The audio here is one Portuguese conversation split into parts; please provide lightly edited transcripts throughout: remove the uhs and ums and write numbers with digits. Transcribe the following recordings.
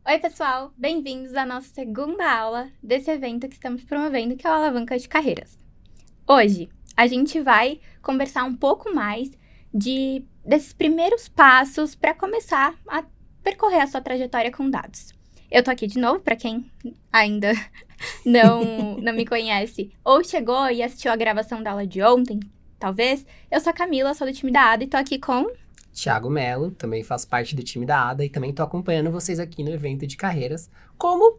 Oi, pessoal! Bem-vindos à nossa segunda aula desse evento que estamos promovendo, que é o Alavanca de Carreiras. Hoje, a gente vai conversar um pouco mais desses primeiros passos para começar a percorrer a sua trajetória com dados. Eu tô aqui de novo, para quem ainda não me conhece ou chegou e assistiu a gravação da aula de ontem, talvez. Eu sou a Camila, sou do time da ADA e tô aqui com... Thiago Melo, também faço parte do time da ADA e também estou acompanhando vocês aqui no evento de carreiras,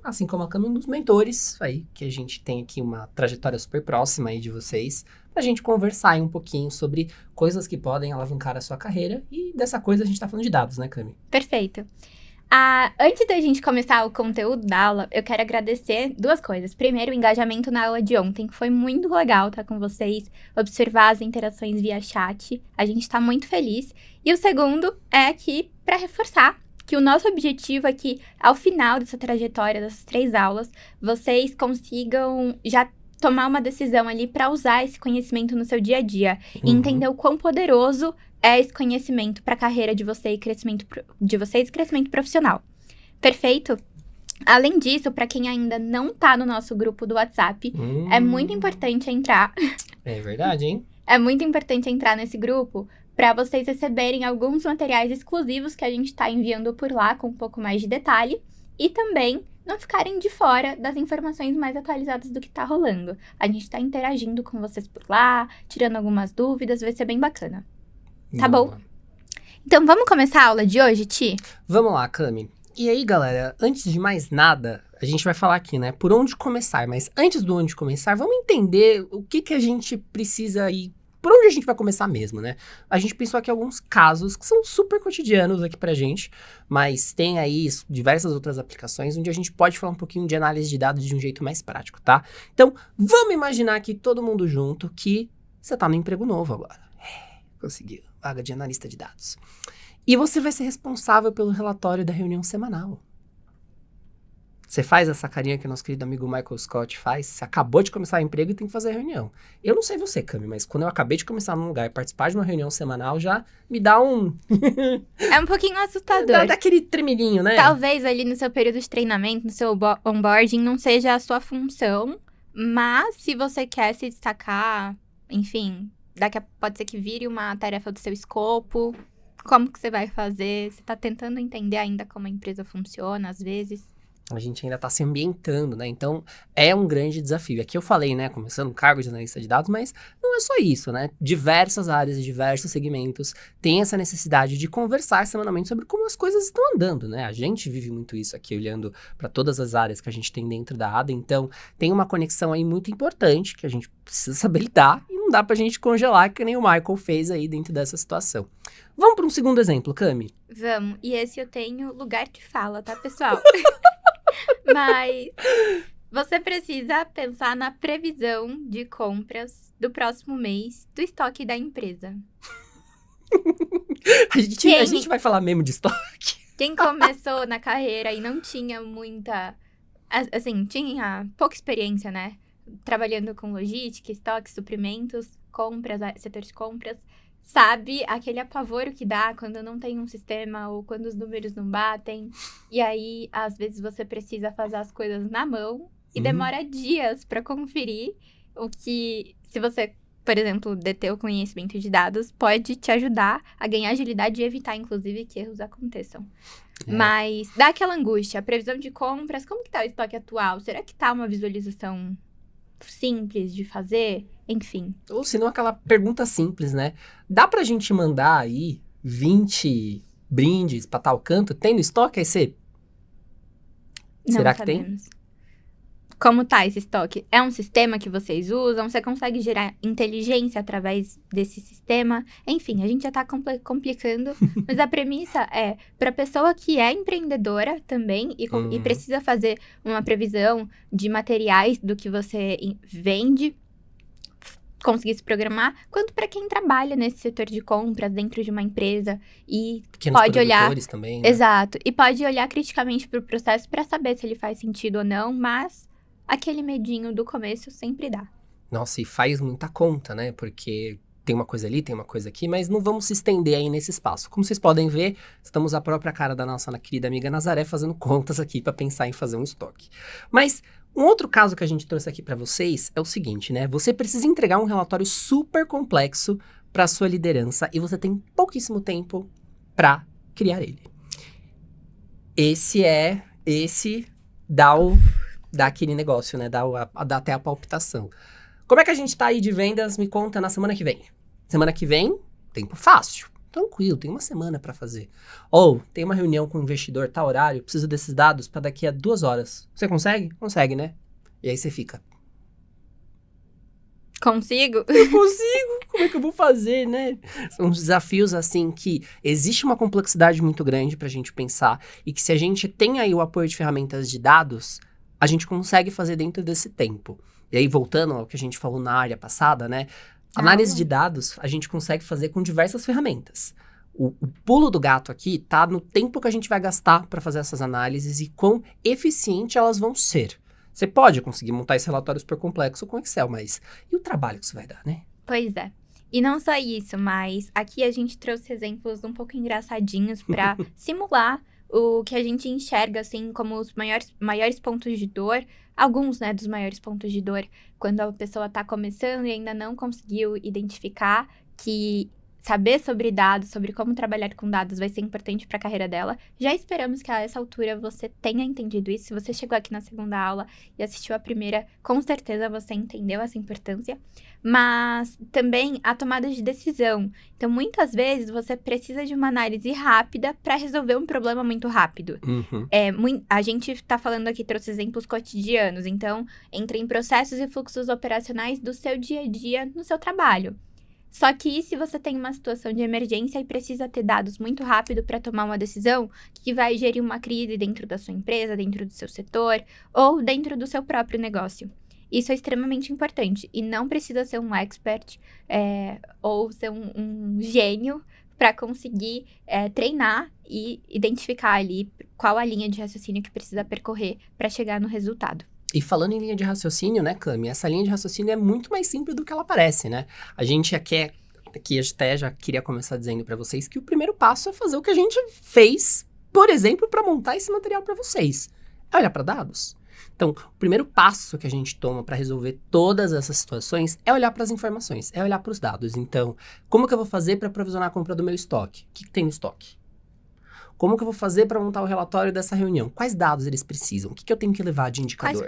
assim como a Cami, um dos mentores aí, que a gente tem aqui uma trajetória super próxima aí de vocês, pra gente conversar aí um pouquinho sobre coisas que podem alavancar a sua carreira e dessa coisa a gente tá falando de dados, né, Cami? Perfeito. Antes da gente começar o conteúdo da aula, eu quero agradecer duas coisas. Primeiro, o engajamento na aula de ontem, que foi muito legal estar com vocês, observar as interações via chat. A gente está muito feliz. E o segundo é que, para reforçar, que o nosso objetivo é que, ao final dessa trajetória, dessas 3 aulas, vocês consigam já tomar uma decisão ali para usar esse conhecimento no seu dia a dia. E entender o quão poderoso é esse conhecimento para a carreira de vocês e crescimento profissional. Perfeito? Além disso, para quem ainda não tá no nosso grupo do WhatsApp, é muito importante entrar. É verdade, hein? É muito importante entrar nesse grupo para vocês receberem alguns materiais exclusivos que a gente está enviando por lá com um pouco mais de detalhe e também não ficarem de fora das informações mais atualizadas do que tá rolando. A gente tá interagindo com vocês por lá, tirando algumas dúvidas, vai ser bem bacana. Tá bom? Então, vamos começar a aula de hoje, Ti? Vamos lá, Cami. E aí, galera, antes de mais nada, a gente vai falar aqui, né, por onde começar. Mas antes do onde começar, vamos entender o que a gente precisa ir, por onde a gente vai começar mesmo, né? A gente pensou aqui alguns casos que são super cotidianos aqui pra gente, mas tem aí diversas outras aplicações onde a gente pode falar um pouquinho de análise de dados de um jeito mais prático, tá? Então, vamos imaginar aqui todo mundo junto que você tá no emprego novo agora. Conseguiu, vaga de analista de dados. E você vai ser responsável pelo relatório da reunião semanal. Você faz essa carinha que nosso querido amigo Michael Scott faz. Você acabou de começar o emprego e tem que fazer a reunião. Eu não sei você, Cami, mas quando eu acabei de começar num lugar e participar de uma reunião semanal, já me dá um... É um pouquinho assustador. dá aquele tremelinho, né? Talvez ali no seu período de treinamento, no seu onboarding, não seja a sua função, mas se você quer se destacar, enfim, pode ser que vire uma tarefa do seu escopo. Como que você vai fazer? Você tá tentando entender ainda como a empresa funciona, às vezes. A gente ainda tá se ambientando, né? Então, é um grande desafio. Aqui eu falei, né? Começando o cargo de analista de dados, mas não é só isso, né? Diversas áreas, diversos segmentos têm essa necessidade de conversar semanalmente sobre como as coisas estão andando, né? A gente vive muito isso aqui, olhando para todas as áreas que a gente tem dentro da ADA. Então, tem uma conexão aí muito importante que a gente precisa saber lidar e não dá pra gente congelar, que nem o Michael fez aí dentro dessa situação. Vamos para um segundo exemplo, Cami? Vamos. E esse eu tenho lugar de fala, tá, pessoal? Mas você precisa pensar na previsão de compras do próximo mês do estoque da empresa. A gente vai falar mesmo de estoque? Quem começou na carreira e não tinha muita... Assim, tinha pouca experiência, né? Trabalhando com logística, estoque, suprimentos, compras, setor de compras... Sabe aquele apavoro que dá quando não tem um sistema ou quando os números não batem. E aí, às vezes, você precisa fazer as coisas na mão e demora dias para conferir o que, se você, por exemplo, deter o conhecimento de dados, pode te ajudar a ganhar agilidade e evitar, inclusive, que erros aconteçam. Mas dá aquela angústia, a previsão de compras, como que tá o estoque atual? Será que tá uma visualização simples de fazer? Enfim. Ou se não, aquela pergunta simples, né? Dá pra gente mandar aí 20 brindes pra tal canto? Tem no estoque? Aí você... Será que tem? Como tá esse estoque? É um sistema que vocês usam? Você consegue gerar inteligência através desse sistema? Enfim, a gente já tá complicando. Mas a premissa é, pra pessoa que é empreendedora também e precisa fazer uma previsão de materiais do que você vende, conseguir se programar, quanto para quem trabalha nesse setor de compras dentro de uma empresa e pequenos pode olhar também, né? Exato, e pode olhar criticamente para o processo para saber se ele faz sentido ou não, mas aquele medinho do começo sempre dá. Nossa, e faz muita conta, né? Porque tem uma coisa ali, tem uma coisa aqui, mas não vamos se estender aí nesse espaço. Como vocês podem ver, estamos à própria cara da nossa querida amiga Nazaré fazendo contas aqui para pensar em fazer um estoque. Mas um outro caso que a gente trouxe aqui para vocês é o seguinte, né? Você precisa entregar um relatório super complexo para sua liderança e você tem pouquíssimo tempo para criar ele. Esse dá aquele negócio, né? Dá até a palpitação. Como é que a gente tá aí de vendas? Me conta na semana que vem. Semana que vem, tempo fácil. Tranquilo, tem uma semana para fazer. Ou, tem uma reunião com o investidor, tá horário, preciso desses dados para daqui a 2 horas. Você consegue? Consegue, né? E aí você fica... Consigo? Eu consigo? Como é que eu vou fazer, né? São uns desafios, assim, que existe uma complexidade muito grande pra gente pensar e que se a gente tem aí o apoio de ferramentas de dados, a gente consegue fazer dentro desse tempo. E aí, voltando ao que a gente falou na área passada, né? Análise de dados, a gente consegue fazer com diversas ferramentas. O pulo do gato aqui tá no tempo que a gente vai gastar para fazer essas análises e quão eficiente elas vão ser. Você pode conseguir montar esse relatório super complexo com Excel, mas e o trabalho que isso vai dar, né? Pois é. E não só isso, mas aqui a gente trouxe exemplos um pouco engraçadinhos para simular o que a gente enxerga, assim, como os maiores pontos de dor. Alguns, né, dos maiores pontos de dor, quando a pessoa está começando e ainda não conseguiu identificar que saber sobre dados, sobre como trabalhar com dados vai ser importante para a carreira dela. Já esperamos que a essa altura você tenha entendido isso. Se você chegou aqui na segunda aula e assistiu a primeira, com certeza você entendeu essa importância. Mas também a tomada de decisão. Então, muitas vezes você precisa de uma análise rápida para resolver um problema muito rápido. Uhum. A gente está falando aqui, trouxe exemplos cotidianos. Então, entra em processos e fluxos operacionais do seu dia a dia no seu trabalho. Só que se você tem uma situação de emergência e precisa ter dados muito rápido para tomar uma decisão que vai gerir uma crise dentro da sua empresa, dentro do seu setor ou dentro do seu próprio negócio. Isso é extremamente importante e não precisa ser um expert ou ser um gênio para conseguir treinar e identificar ali qual a linha de raciocínio que precisa percorrer para chegar no resultado. E falando em linha de raciocínio, né, Cami? Essa linha de raciocínio é muito mais simples do que ela parece, né? A gente aqui até já queria começar dizendo para vocês que o primeiro passo é fazer o que a gente fez, por exemplo, para montar esse material para vocês. É olhar para dados. Então, o primeiro passo que a gente toma para resolver todas essas situações é olhar para as informações, é olhar para os dados. Então, como que eu vou fazer para provisionar a compra do meu estoque? O que tem no estoque? Como que eu vou fazer para montar o relatório dessa reunião? Quais dados eles precisam? O que eu tenho que levar de indicador?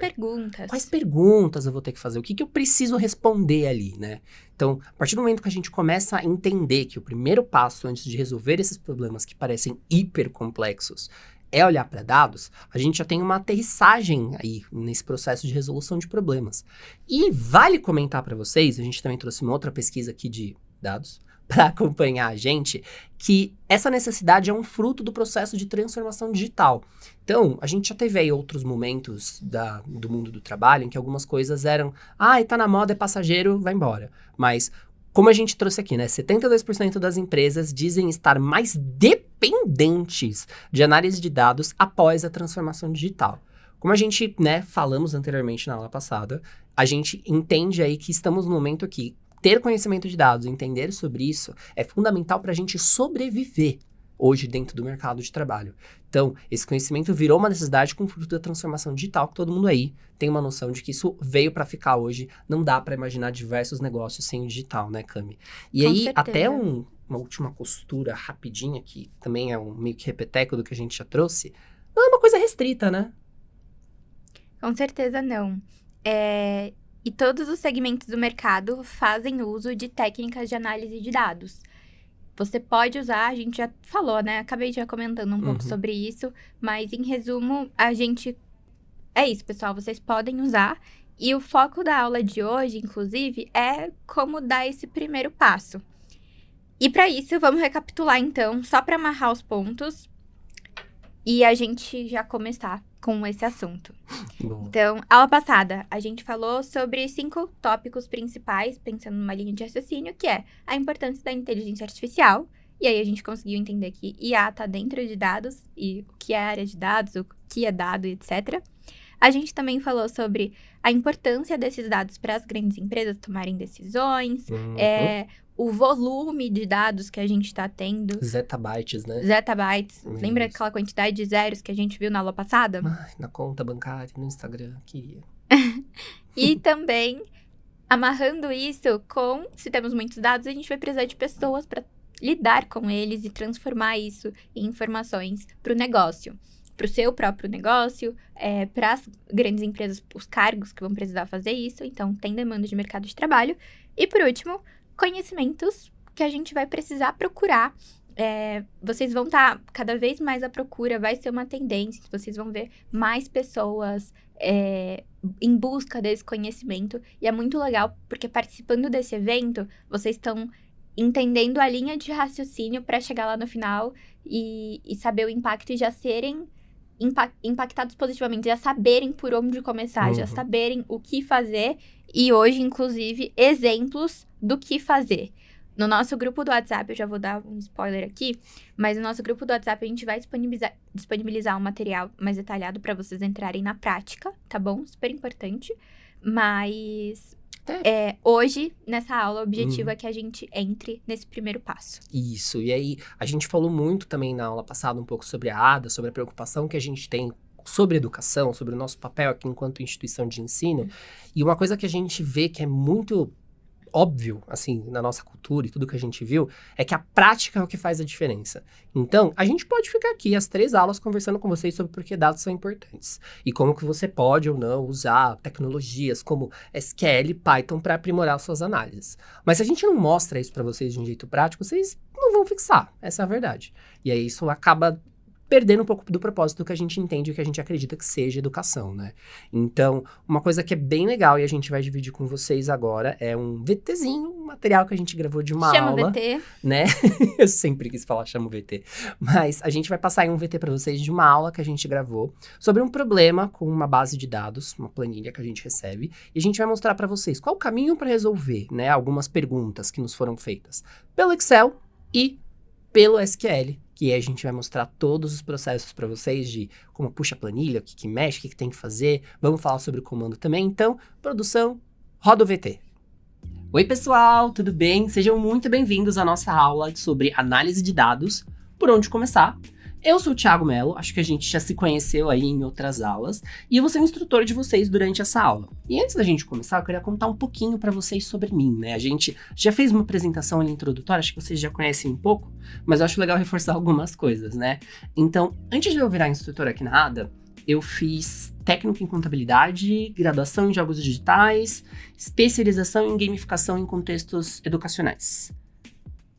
Quais perguntas eu vou ter que fazer? O que eu preciso responder ali, né? Então, a partir do momento que a gente começa a entender que o primeiro passo antes de resolver esses problemas que parecem hiper complexos é olhar para dados, a gente já tem uma aterrissagem aí nesse processo de resolução de problemas. E vale comentar para vocês, a gente também trouxe uma outra pesquisa aqui de dados, para acompanhar a gente, que essa necessidade é um fruto do processo de transformação digital. Então, a gente já teve aí outros momentos do mundo do trabalho em que algumas coisas eram, tá na moda, é passageiro, vai embora. Mas, como a gente trouxe aqui, né, 72% das empresas dizem estar mais dependentes de análise de dados após a transformação digital. Como a gente, né, falamos anteriormente na aula passada, a gente entende aí que estamos no momento aqui. Ter conhecimento de dados, entender sobre isso, é fundamental para a gente sobreviver hoje dentro do mercado de trabalho. Então, esse conhecimento virou uma necessidade com o fruto da transformação digital, que todo mundo aí tem uma noção de que isso veio para ficar hoje. Não dá para imaginar diversos negócios sem o digital, né, Cami? E Com aí, certeza. até uma última costura rapidinha, que também é um meio que repeteco do que a gente já trouxe, não é uma coisa restrita, né? Com certeza não. E todos os segmentos do mercado fazem uso de técnicas de análise de dados. Você pode usar, a gente já falou, né? Acabei já comentando um pouco sobre isso, mas em resumo, é isso, pessoal, vocês podem usar. E o foco da aula de hoje, inclusive, é como dar esse primeiro passo. E para isso, vamos recapitular então, só para amarrar os pontos e a gente já começar com esse assunto. Boa. Então, aula passada, a gente falou sobre 5 tópicos principais, pensando numa linha de raciocínio, que é a importância da inteligência artificial. E aí, a gente conseguiu entender que IA está dentro de dados, e o que é área de dados, o que é dado, etc. A gente também falou sobre a importância desses dados para as grandes empresas tomarem decisões, o volume de dados que a gente está tendo. Zettabytes, né? Zettabytes. Lembra aquela quantidade de zeros que a gente viu na aula passada? Ai, na conta bancária, no Instagram, queria. E também, amarrando isso com, se temos muitos dados, a gente vai precisar de pessoas para lidar com eles e transformar isso em informações para o negócio. Para o seu próprio negócio, para as grandes empresas, os cargos que vão precisar fazer isso. Então, tem demanda de mercado de trabalho. E, por último, conhecimentos que a gente vai precisar procurar. Vocês vão estar cada vez mais à procura, vai ser uma tendência. Vocês vão ver mais pessoas em busca desse conhecimento. E é muito legal, porque participando desse evento, vocês estão entendendo a linha de raciocínio para chegar lá no final e saber o impacto e já serem impactados positivamente, já saberem por onde começar, já saberem o que fazer e hoje, inclusive, exemplos do que fazer. No nosso grupo do WhatsApp, eu já vou dar um spoiler aqui, mas no nosso grupo do WhatsApp a gente vai disponibilizar um material mais detalhado para vocês entrarem na prática, tá bom? Super importante. Mas hoje, nessa aula, o objetivo é que a gente entre nesse primeiro passo. Isso, e aí a gente falou muito também na aula passada um pouco sobre a ADA, sobre a preocupação que a gente tem sobre educação, sobre o nosso papel aqui enquanto instituição de ensino. E uma coisa que a gente vê que é muito óbvio, assim, na nossa cultura e tudo que a gente viu, é que a prática é o que faz a diferença. Então, a gente pode ficar aqui as 3 aulas conversando com vocês sobre por que dados são importantes. E como que você pode ou não usar tecnologias como SQL e Python para aprimorar suas análises. Mas se a gente não mostra isso para vocês de um jeito prático, vocês não vão fixar. Essa é a verdade. E aí isso acaba perdendo um pouco do propósito que a gente entende e que a gente acredita que seja educação, né? Então, uma coisa que é bem legal e a gente vai dividir com vocês agora é um VTzinho, um material que a gente gravou de uma aula. Chama o VT. Né? Eu sempre quis falar chama o VT. Mas a gente vai passar aí um VT para vocês de uma aula que a gente gravou sobre um problema com uma base de dados, uma planilha que a gente recebe, e a gente vai mostrar para vocês qual o caminho para resolver, né, algumas perguntas que nos foram feitas pelo Excel e pelo SQL. Que a gente vai mostrar todos os processos para vocês de como puxa a planilha, o que mexe, o que tem que fazer. Vamos falar sobre o comando também. Então, produção, roda o VT. Oi, pessoal, tudo bem? Sejam muito bem-vindos à nossa aula sobre análise de dados. Por onde começar? Eu sou o Thiago Mello, acho que a gente já se conheceu aí em outras aulas, e eu vou ser o instrutor de vocês durante essa aula. E antes da gente começar, eu queria contar um pouquinho para vocês sobre mim, né? A gente já fez uma apresentação ali introdutória, acho que vocês já conhecem um pouco, mas eu acho legal reforçar algumas coisas, né? Então, antes de eu virar instrutor aqui na ADA, eu fiz técnico em contabilidade, graduação em jogos digitais, especialização em gamificação em contextos educacionais.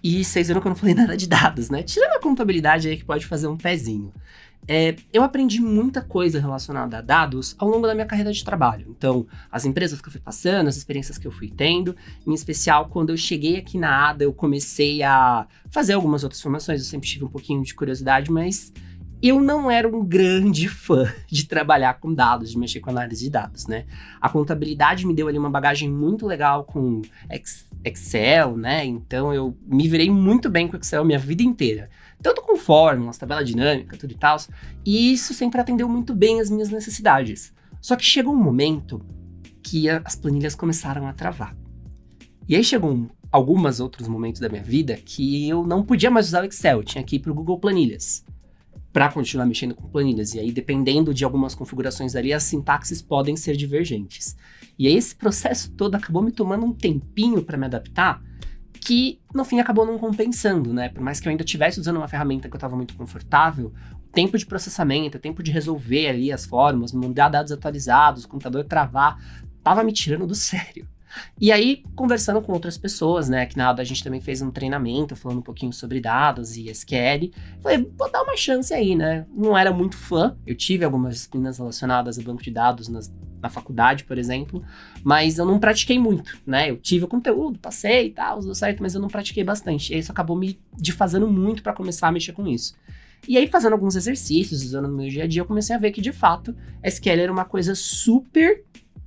E vocês viram que eu não falei nada de dados, né? Tirando a contabilidade aí que pode fazer um pezinho. Eu aprendi muita coisa relacionada a dados ao longo da minha carreira de trabalho. Então, as empresas que eu fui passando, as experiências que eu fui tendo, em especial quando eu cheguei aqui na ADA, eu comecei a fazer algumas outras formações, eu sempre tive um pouquinho de curiosidade, mas eu não era um grande fã de trabalhar com dados, de mexer com análise de dados, né? A contabilidade me deu ali uma bagagem muito legal com Excel, né? Então eu me virei muito bem com Excel minha vida inteira. Tanto com fórmulas, tabela dinâmica, tudo e tal. E isso sempre atendeu muito bem as minhas necessidades. Só que chegou um momento que as planilhas começaram a travar. E aí chegou alguns outros momentos da minha vida que eu não podia mais usar o Excel, eu tinha que ir para o Google Planilhas para continuar mexendo com planilhas. E aí, dependendo de algumas configurações ali, as sintaxes podem ser divergentes. E aí, esse processo todo acabou me tomando um tempinho para me adaptar, que no fim acabou não compensando, né? Por mais que eu ainda estivesse usando uma ferramenta que eu estava muito confortável, o tempo de processamento, o tempo de resolver ali as fórmulas, mandar dados atualizados, o computador travar, tava me tirando do sério. E aí, conversando com outras pessoas, né, que na ADA a gente também fez um treinamento falando um pouquinho sobre dados e SQL, falei, vou dar uma chance aí, né, não era muito fã, eu tive algumas disciplinas relacionadas a banco de dados na faculdade, por exemplo, mas eu não pratiquei muito, né, eu tive o conteúdo, passei e tal, deu certo, mas eu não pratiquei bastante, e isso acabou me desfazendo muito para começar a mexer com isso. E aí, fazendo alguns exercícios, usando no meu dia a dia, eu comecei a ver que, de fato, SQL era uma coisa super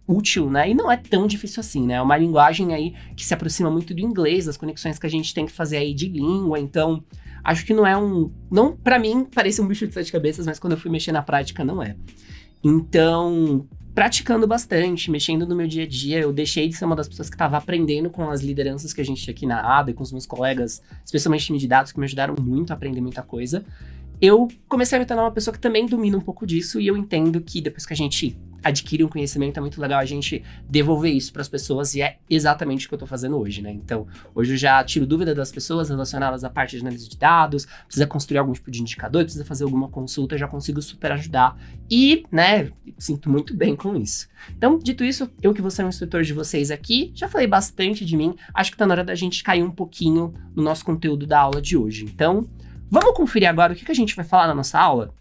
útil, né? E não é tão difícil assim, né? É uma linguagem aí que se aproxima muito do inglês, das conexões que a gente tem que fazer aí de língua, então acho que não é não, pra mim, parece um bicho de 7 cabeças, mas quando eu fui mexer na prática, não é. Então, praticando bastante, mexendo no meu dia a dia, eu deixei de ser uma das pessoas que estava aprendendo com as lideranças que a gente tinha aqui na ADA e com os meus colegas, especialmente time de dados, que me ajudaram muito a aprender muita coisa. Eu comecei a me tornar uma pessoa que também domina um pouco disso, e eu entendo que depois que a gente adquire um conhecimento, é muito legal a gente devolver isso para as pessoas, e é exatamente o que eu tô fazendo hoje, né? Então, hoje eu já tiro dúvida das pessoas relacionadas à parte de análise de dados, precisa construir algum tipo de indicador, precisa fazer alguma consulta, eu já consigo super ajudar, e, né, sinto muito bem com isso. Então, dito isso, eu que vou ser um instrutor de vocês aqui, já falei bastante de mim, acho que tá na hora da gente cair um pouquinho no nosso conteúdo da aula de hoje. Então, vamos conferir agora o que a gente vai falar na nossa aula?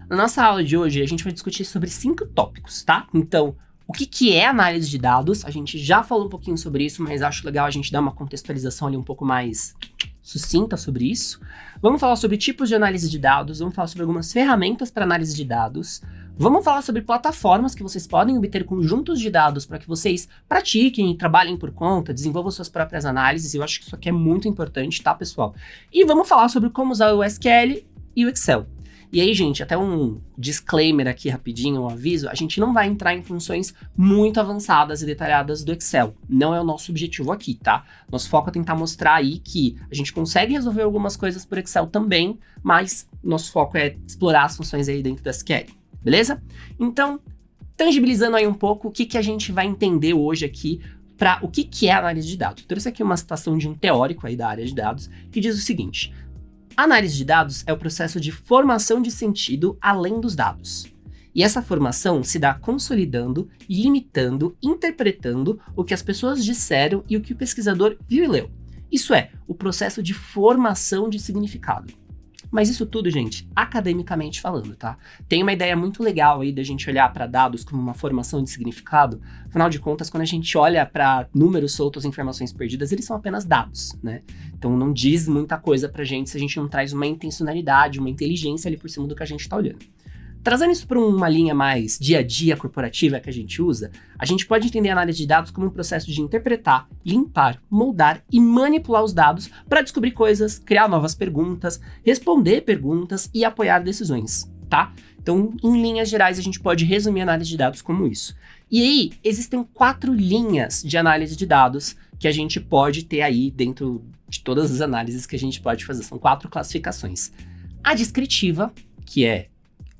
Na nossa aula de hoje, a gente vai discutir sobre 5 tópicos, tá? Então, o que é análise de dados? A gente já falou um pouquinho sobre isso, mas acho legal a gente dar uma contextualização ali um pouco mais sucinta sobre isso. Vamos falar sobre tipos de análise de dados, vamos falar sobre algumas ferramentas para análise de dados, vamos falar sobre plataformas que vocês podem obter conjuntos de dados para que vocês pratiquem, trabalhem por conta, desenvolvam suas próprias análises. Eu acho que isso aqui é muito importante, tá, pessoal? E vamos falar sobre como usar o SQL e o Excel. E aí, gente, até um disclaimer aqui rapidinho, um aviso, a gente não vai entrar em funções muito avançadas e detalhadas do Excel. Não é o nosso objetivo aqui, tá? Nosso foco é tentar mostrar aí que a gente consegue resolver algumas coisas por Excel também, mas nosso foco é explorar as funções aí dentro do SQL, beleza? Então, tangibilizando aí um pouco o que a gente vai entender hoje aqui para o que é análise de dados. Eu trouxe aqui uma citação de um teórico aí da área de dados que diz o seguinte: análise de dados é o processo de formação de sentido além dos dados. E essa formação se dá consolidando, limitando, interpretando o que as pessoas disseram e o que o pesquisador viu e leu. Isso é, o processo de formação de significado. Mas isso tudo, gente, academicamente falando, tá? Tem uma ideia muito legal aí da gente olhar para dados como uma formação de significado. Afinal de contas, quando a gente olha para números soltos, informações perdidas, eles são apenas dados, né? Então não diz muita coisa pra gente se a gente não traz uma intencionalidade, uma inteligência ali por cima do que a gente tá olhando. Trazendo isso para uma linha mais dia a dia corporativa que a gente usa, a gente pode entender a análise de dados como um processo de interpretar, limpar, moldar e manipular os dados para descobrir coisas, criar novas perguntas, responder perguntas e apoiar decisões, tá? Então, em linhas gerais, a gente pode resumir a análise de dados como isso. E aí, existem 4 linhas de análise de dados que a gente pode ter aí dentro de todas as análises que a gente pode fazer. São 4 classificações. A descritiva, que é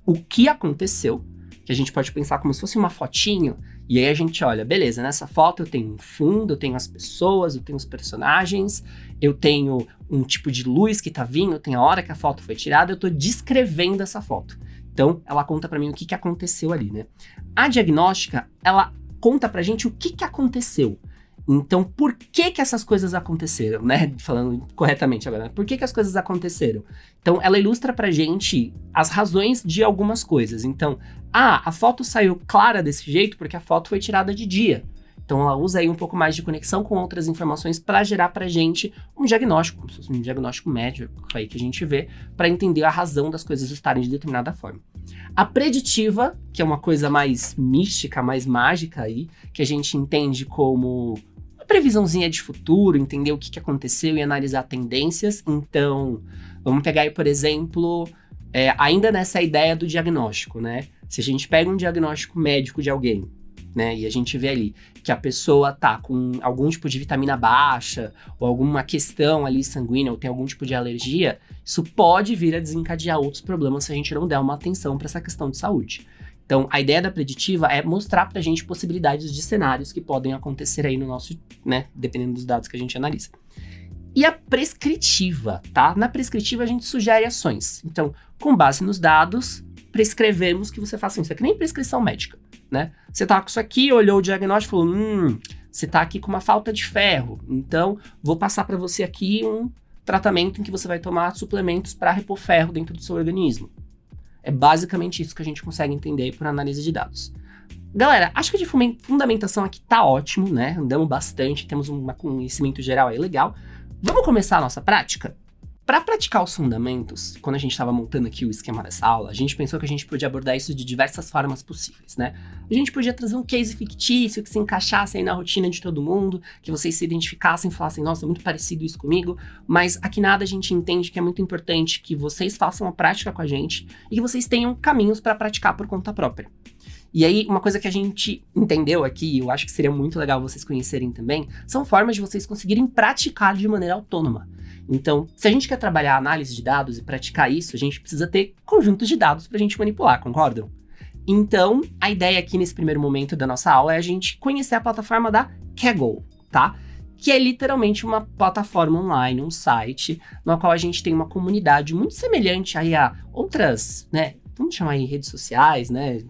o que aconteceu, que a gente pode pensar como se fosse uma fotinho, e aí a gente olha, beleza, nessa foto eu tenho um fundo, eu tenho as pessoas, eu tenho os personagens, eu tenho um tipo de luz que tá vindo, eu tenho a hora que a foto foi tirada, eu tô descrevendo essa foto. Então, ela conta pra mim o que aconteceu ali, né? A diagnóstica, ela conta pra gente o que aconteceu. Então, por que essas coisas aconteceram, né? Falando corretamente agora, por que as coisas aconteceram? Então, ela ilustra pra gente as razões de algumas coisas. Então, a foto saiu clara desse jeito porque a foto foi tirada de dia. Então, ela usa aí um pouco mais de conexão com outras informações para gerar pra gente um diagnóstico, como se fosse um diagnóstico médico aí que a gente vê, para entender a razão das coisas estarem de determinada forma. A preditiva, que é uma coisa mais mística, mais mágica aí, que a gente entende como previsãozinha de futuro, entender o que aconteceu e analisar tendências. Então, vamos pegar aí, por exemplo, ainda nessa ideia do diagnóstico, né? Se a gente pega um diagnóstico médico de alguém, né, e a gente vê ali que a pessoa tá com algum tipo de vitamina baixa, ou alguma questão ali sanguínea, ou tem algum tipo de alergia, isso pode vir a desencadear outros problemas se a gente não der uma atenção para essa questão de saúde. Então, a ideia da preditiva é mostrar pra gente possibilidades de cenários que podem acontecer aí no nosso, né, dependendo dos dados que a gente analisa. E a prescritiva, tá? Na prescritiva a gente sugere ações. Então, com base nos dados, prescrevemos que você faça isso. É que nem prescrição médica, né? Você tá com isso aqui, olhou o diagnóstico e falou, você tá aqui com uma falta de ferro, então vou passar pra você aqui um tratamento em que você vai tomar suplementos para repor ferro dentro do seu organismo. É basicamente isso que a gente consegue entender por análise de dados. Galera, acho que de fundamentação aqui tá ótimo, né? Andamos bastante, temos um conhecimento geral aí legal. Vamos começar a nossa prática? Para praticar os fundamentos, quando a gente estava montando aqui o esquema dessa aula, a gente pensou que a gente podia abordar isso de diversas formas possíveis, né? A gente podia trazer um case fictício que se encaixasse aí na rotina de todo mundo, que vocês se identificassem e falassem, nossa, é muito parecido isso comigo, mas aqui nada a gente entende que é muito importante que vocês façam a prática com a gente e que vocês tenham caminhos para praticar por conta própria. E aí, uma coisa que a gente entendeu aqui, eu acho que seria muito legal vocês conhecerem também, são formas de vocês conseguirem praticar de maneira autônoma. Então, se a gente quer trabalhar a análise de dados e praticar isso, a gente precisa ter conjuntos de dados para a gente manipular, concordam? Então, a ideia aqui nesse primeiro momento da nossa aula é a gente conhecer a plataforma da Kaggle, tá? Que é literalmente uma plataforma online, um site, no qual a gente tem uma comunidade muito semelhante aí a outras, né? Vamos chamar aí redes sociais, né,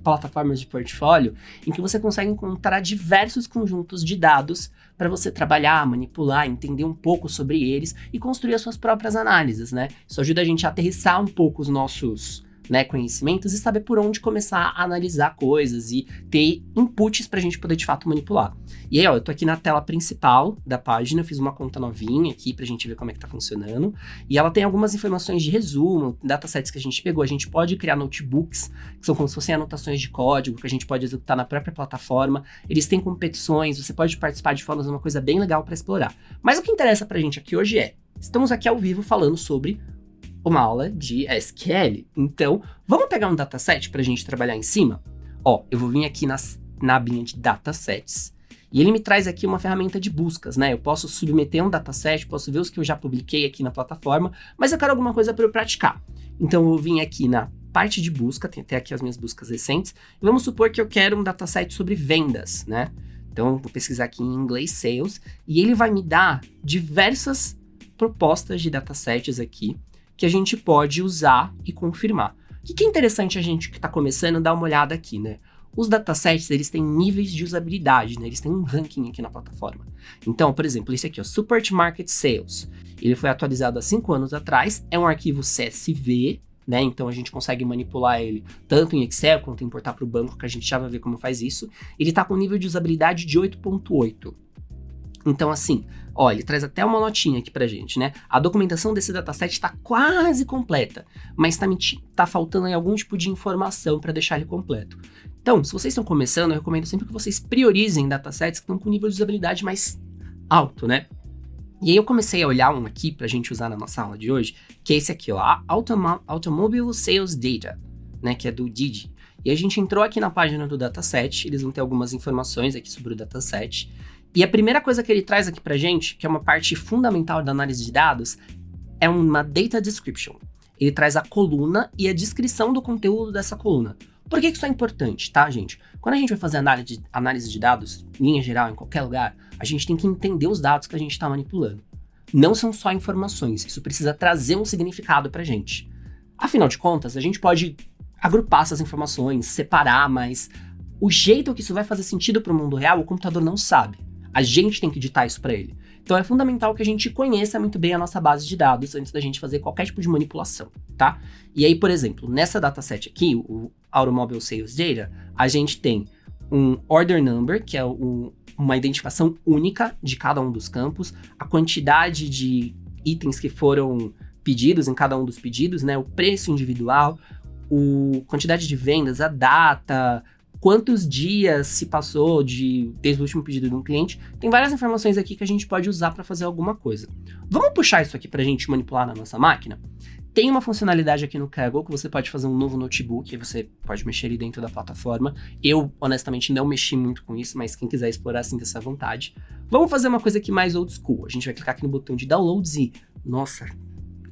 plataformas de portfólio, em que você consegue encontrar diversos conjuntos de dados para você trabalhar, manipular, entender um pouco sobre eles e construir as suas próprias análises, né? Isso ajuda a gente a aterrissar um pouco os nossos, né, conhecimentos e saber por onde começar a analisar coisas e ter inputs para a gente poder de fato manipular. E aí, ó, eu tô aqui na tela principal da página, eu fiz uma conta novinha aqui pra gente ver como é que tá funcionando. E ela tem algumas informações de resumo, datasets que a gente pegou. A gente pode criar notebooks, que são como se fossem anotações de código, que a gente pode executar na própria plataforma. Eles têm competições, você pode participar de formas, uma coisa bem legal para explorar. Mas o que interessa pra gente aqui hoje estamos aqui ao vivo falando sobre uma aula de SQL. Então, vamos pegar um dataset pra gente trabalhar em cima? Ó, eu vou vir aqui na abinha de datasets. E ele me traz aqui uma ferramenta de buscas, né? Eu posso submeter um dataset, posso ver os que eu já publiquei aqui na plataforma, mas eu quero alguma coisa para eu praticar. Então eu vou vir aqui na parte de busca, tem até aqui as minhas buscas recentes, e vamos supor que eu quero um dataset sobre vendas, né? Então vou pesquisar aqui em inglês sales, e ele vai me dar diversas propostas de datasets aqui, que a gente pode usar e confirmar. O que é interessante a gente que está começando dar uma olhada aqui, né? Os datasets, eles têm níveis de usabilidade, né? Eles têm um ranking aqui na plataforma. Então, por exemplo, esse aqui, ó, Support Market Sales. Ele foi atualizado há 5 anos atrás, é um arquivo CSV, né? Então a gente consegue manipular ele tanto em Excel quanto importar para o banco, que a gente já vai ver como faz isso. Ele tá com nível de usabilidade de 8.8. Então, assim, ó, ele traz até uma notinha aqui pra gente, né? A documentação desse dataset tá quase completa, mas tá faltando aí algum tipo de informação para deixar ele completo. Então, se vocês estão começando, eu recomendo sempre que vocês priorizem datasets que estão com nível de usabilidade mais alto, né? E aí eu comecei a olhar um aqui pra gente usar na nossa aula de hoje, que é esse aqui, ó, a Automobile Sales Data, né, que é do Didi. E a gente entrou aqui na página do dataset, eles vão ter algumas informações aqui sobre o dataset. E a primeira coisa que ele traz aqui pra gente, que é uma parte fundamental da análise de dados, é uma Data Description. Ele traz a coluna e a descrição do conteúdo dessa coluna. Por que isso é importante, tá, gente? Quando a gente vai fazer análise de dados, em linha geral, em qualquer lugar, a gente tem que entender os dados que a gente está manipulando. Não são só informações, isso precisa trazer um significado pra gente. Afinal de contas, a gente pode agrupar essas informações, separar, mas o jeito que isso vai fazer sentido para o mundo real, o computador não sabe. A gente tem que ditar isso para ele. Então é fundamental que a gente conheça muito bem a nossa base de dados antes da gente fazer qualquer tipo de manipulação, tá? E aí, por exemplo, nessa dataset aqui, o Automobile Sales Data, a gente tem um Order Number, que é uma identificação única de cada um dos campos, a quantidade de itens que foram pedidos em cada um dos pedidos, né? O preço individual, a quantidade de vendas, a data, quantos dias se passou desde o último pedido de um cliente. Tem várias informações aqui que a gente pode usar para fazer alguma coisa. Vamos puxar isso aqui para a gente manipular na nossa máquina? Tem uma funcionalidade aqui no Kaggle que você pode fazer um novo notebook, e você pode mexer ali dentro da plataforma. Eu, honestamente, não mexi muito com isso, mas quem quiser explorar, sinta-se à vontade. Vamos fazer uma coisa aqui mais old school. A gente vai clicar aqui no botão de downloads e... Nossa,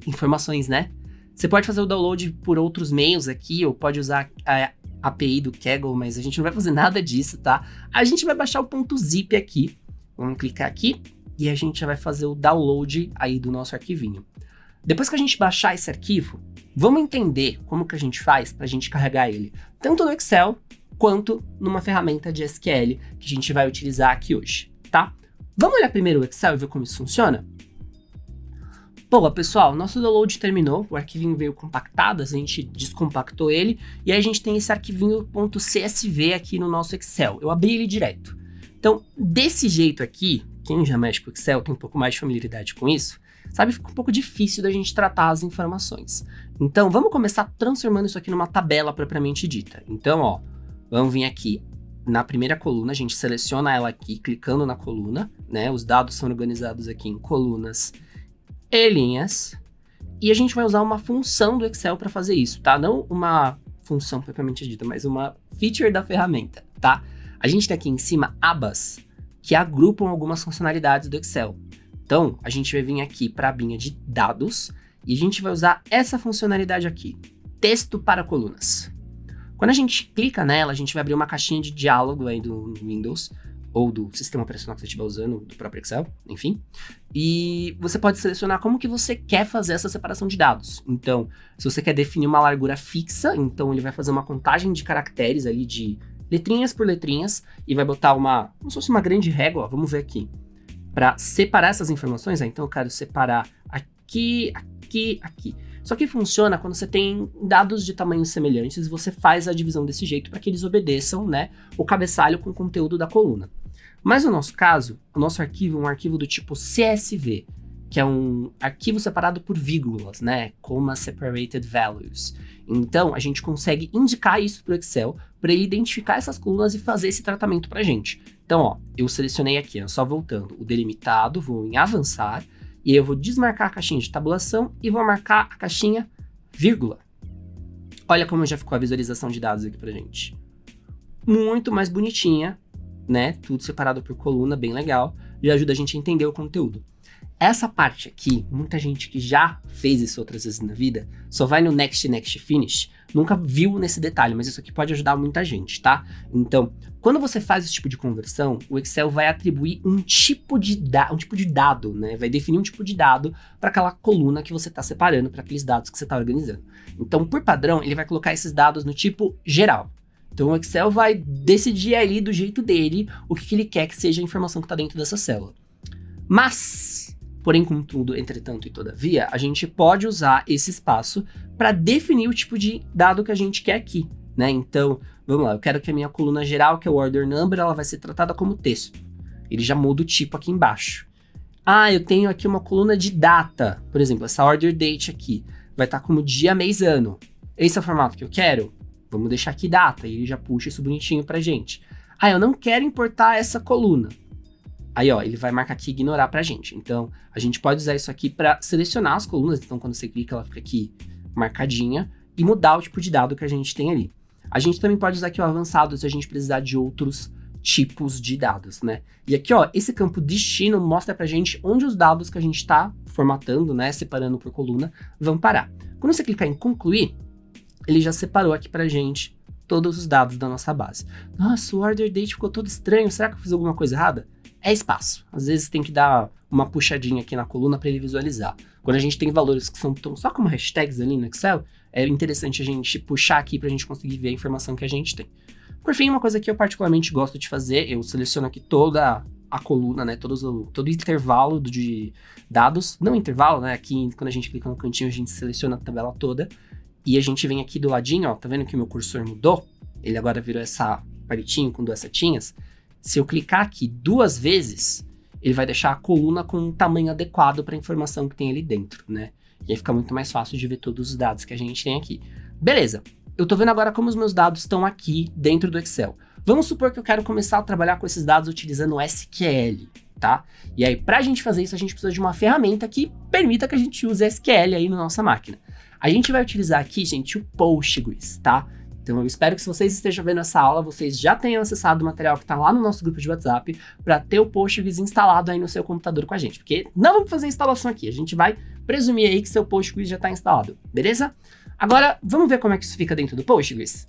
informações, né? Você pode fazer o download por outros meios aqui, ou pode usar a API do Kaggle, mas a gente não vai fazer nada disso, tá? A gente vai baixar o .zip aqui. Vamos clicar aqui e a gente já vai fazer o download aí do nosso arquivinho. Depois que a gente baixar esse arquivo, vamos entender como que a gente faz para a gente carregar ele, tanto no Excel quanto numa ferramenta de SQL que a gente vai utilizar aqui hoje, tá? Vamos olhar primeiro o Excel e ver como isso funciona? Boa, pessoal, nosso download terminou, o arquivinho veio compactado, a gente descompactou ele, e aí a gente tem esse arquivinho .csv aqui no nosso Excel. Eu abri ele direto. Então, desse jeito aqui, quem já mexe com Excel tem um pouco mais de familiaridade com isso, sabe? Fica um pouco difícil da gente tratar as informações. Então, vamos começar transformando isso aqui numa tabela propriamente dita. Então, ó, vamos vir aqui na primeira coluna, a gente seleciona ela aqui, clicando na coluna, né? Os dados são organizados aqui em colunas e linhas. E a gente vai usar uma função do Excel para fazer isso, tá? Não uma função propriamente dita, mas uma feature da ferramenta, tá? A gente tem aqui em cima abas que agrupam algumas funcionalidades do Excel. Então, a gente vai vir aqui para a abinha de dados e a gente vai usar essa funcionalidade aqui, texto para colunas. Quando a gente clica nela, a gente vai abrir uma caixinha de diálogo aí do Windows, ou do sistema operacional que você estiver usando, do próprio Excel, enfim. E você pode selecionar como que você quer fazer essa separação de dados. Então, se você quer definir uma largura fixa, então ele vai fazer uma contagem de caracteres ali, de letrinhas por letrinhas, e vai botar como se fosse uma grande régua, vamos ver aqui. Para separar essas informações, então eu quero separar aqui, aqui, aqui. Só que funciona quando você tem dados de tamanhos semelhantes e você faz a divisão desse jeito para que eles obedeçam, né, o cabeçalho com o conteúdo da coluna. Mas no nosso caso, o nosso arquivo é um arquivo do tipo CSV, que é um arquivo separado por vírgulas, né, comma separated values. Então, a gente consegue indicar isso para o Excel, para ele identificar essas colunas e fazer esse tratamento para a gente. Então, ó, eu selecionei aqui, ó, só voltando, o delimitado, vou em avançar, e aí eu vou desmarcar a caixinha de tabulação e vou marcar a caixinha vírgula. Olha como já ficou a visualização de dados aqui pra gente. Muito mais bonitinha, né? Tudo separado por coluna, bem legal. E ajuda a gente a entender o conteúdo. Essa parte aqui, muita gente que já fez isso outras vezes na vida, só vai no Next, Next, Finish, nunca viu nesse detalhe, mas isso aqui pode ajudar muita gente, tá? Então, quando você faz esse tipo de conversão, o Excel vai atribuir um tipo de dado, né? Vai definir um tipo de dado para aquela coluna que você está separando, para aqueles dados que você está organizando. Então, por padrão, ele vai colocar esses dados no tipo geral. Então, o Excel vai decidir ali do jeito dele o que ele quer que seja a informação que está dentro dessa célula. Mas, porém, contudo, entretanto e todavia, a gente pode usar esse espaço para definir o tipo de dado que a gente quer aqui, né? Então, vamos lá, eu quero que a minha coluna geral, que é o order number, ela vai ser tratada como texto. Ele já muda o tipo aqui embaixo. Ah, eu tenho aqui uma coluna de data, por exemplo, essa order date aqui, vai estar como dia, mês, ano. Esse é o formato que eu quero? Vamos deixar aqui data, e ele já puxa isso bonitinho pra gente. Ah, eu não quero importar essa coluna. Aí, ó, ele vai marcar aqui ignorar pra gente. Então, a gente pode usar isso aqui para selecionar as colunas. Então, quando você clica, ela fica aqui marcadinha e mudar o tipo de dado que a gente tem ali. A gente também pode usar aqui o avançado se a gente precisar de outros tipos de dados, né? E aqui, ó, esse campo destino mostra pra gente onde os dados que a gente tá formatando, né, separando por coluna, vão parar. Quando você clicar em concluir, ele já separou aqui pra gente todos os dados da nossa base. Nossa, o order date ficou todo estranho. Será que eu fiz alguma coisa errada? É espaço. Às vezes tem que dar uma puxadinha aqui na coluna para ele visualizar. Quando a gente tem valores que são só como hashtags ali no Excel, é interessante a gente puxar aqui para a gente conseguir ver a informação que a gente tem. Por fim, uma coisa que eu particularmente gosto de fazer, eu seleciono aqui toda a coluna, né, todo o intervalo de dados, não intervalo, né, aqui quando a gente clica no cantinho a gente seleciona a tabela toda, e a gente vem aqui do ladinho, ó, tá vendo que o meu cursor mudou? Ele agora virou essa palitinho com 2 setinhas. Se eu clicar aqui 2 vezes, ele vai deixar a coluna com um tamanho adequado para a informação que tem ali dentro, né? E aí fica muito mais fácil de ver todos os dados que a gente tem aqui. Beleza, eu tô vendo agora como os meus dados estão aqui dentro do Excel. Vamos supor que eu quero começar a trabalhar com esses dados utilizando o SQL, tá? E aí, pra gente fazer isso, a gente precisa de uma ferramenta que permita que a gente use SQL aí na nossa máquina. A gente vai utilizar aqui, gente, o Postgres, tá? Então eu espero que se vocês estejam vendo essa aula, vocês já tenham acessado o material que está lá no nosso grupo de WhatsApp para ter o Postgres instalado aí no seu computador com a gente, porque não vamos fazer a instalação aqui, a gente vai presumir aí que seu Postgres já está instalado, beleza? Agora, vamos ver como é que isso fica dentro do Postgres?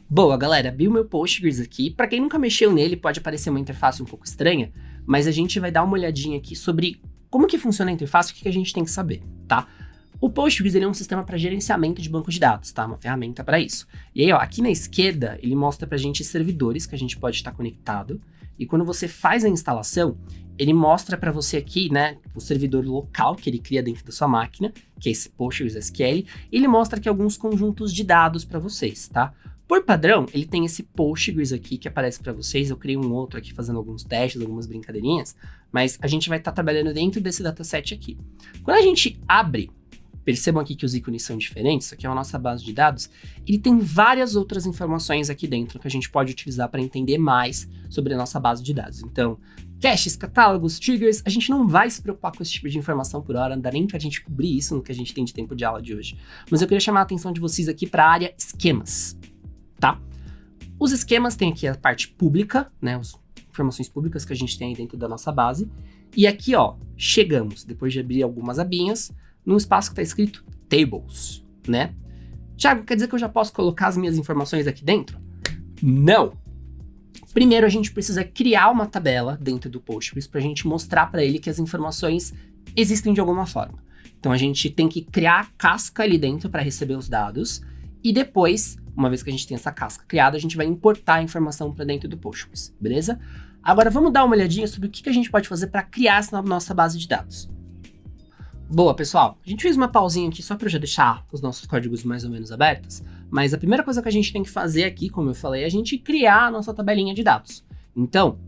Boa, galera, abri o meu Postgres aqui. Para quem nunca mexeu nele, pode aparecer uma interface um pouco estranha, mas a gente vai dar uma olhadinha aqui sobre como que funciona a interface e o que a gente tem que saber, tá? O Postgres ele é um sistema para gerenciamento de banco de dados, tá? Uma ferramenta para isso. E aí, ó, aqui na esquerda, ele mostra pra gente servidores que a gente pode estar conectado. E quando você faz a instalação, ele mostra para você aqui, né, o servidor local que ele cria dentro da sua máquina, que é esse Postgres SQL. E ele mostra aqui alguns conjuntos de dados para vocês, tá? Por padrão, ele tem esse Postgres aqui que aparece para vocês. Eu criei um outro aqui fazendo alguns testes, algumas brincadeirinhas, mas a gente vai estar trabalhando dentro desse dataset aqui. Quando a gente abre, percebam aqui que os ícones são diferentes, isso aqui é a nossa base de dados, ele tem várias outras informações aqui dentro que a gente pode utilizar para entender mais sobre a nossa base de dados. Então, caches, catálogos, triggers, a gente não vai se preocupar com esse tipo de informação por hora, não dá nem pra gente cobrir isso no que a gente tem de tempo de aula de hoje. Mas eu queria chamar a atenção de vocês aqui para a área esquemas, tá? Os esquemas tem aqui a parte pública, né, as informações públicas que a gente tem aí dentro da nossa base. E aqui, ó, chegamos, depois de abrir algumas abinhas, num espaço que está escrito Tables, né? Thiago, quer dizer que eu já posso colocar as minhas informações aqui dentro? Não! Primeiro, a gente precisa criar uma tabela dentro do Postgres para a gente mostrar para ele que as informações existem de alguma forma. Então, a gente tem que criar a casca ali dentro para receber os dados e depois, uma vez que a gente tem essa casca criada, a gente vai importar a informação para dentro do Postgres, beleza? Agora, vamos dar uma olhadinha sobre o que a gente pode fazer para criar essa nossa base de dados. Boa, pessoal, a gente fez uma pausinha aqui só para eu já deixar os nossos códigos mais ou menos abertos, mas a primeira coisa que a gente tem que fazer aqui, como eu falei, é a gente criar a nossa tabelinha de dados. Então,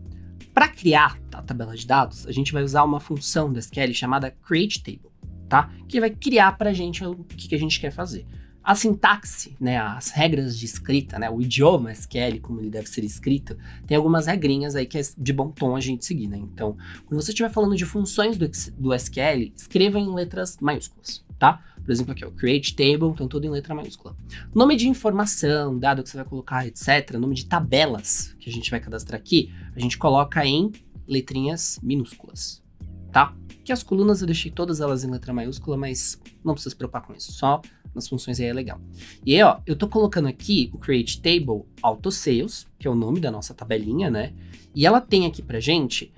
para criar a tabela de dados, a gente vai usar uma função do SQL chamada createTable, tá? Que vai criar para a gente o que a gente quer fazer. A sintaxe, né, as regras de escrita, né, o idioma SQL, como ele deve ser escrito, tem algumas regrinhas aí que é de bom tom a gente seguir, né? Então, quando você estiver falando de funções do SQL, escreva em letras maiúsculas, tá? Por exemplo, aqui, ó, create table, então tudo em letra maiúscula. Nome de informação, dado que você vai colocar, etc., nome de tabelas que a gente vai cadastrar aqui, a gente coloca em letrinhas minúsculas, tá? Que as colunas eu deixei todas elas em letra maiúscula, mas não precisa se preocupar com isso, só nas funções aí é legal. E aí, ó, eu tô colocando aqui o create table auto sales, que é o nome da nossa tabelinha, né? E ela tem aqui pra gente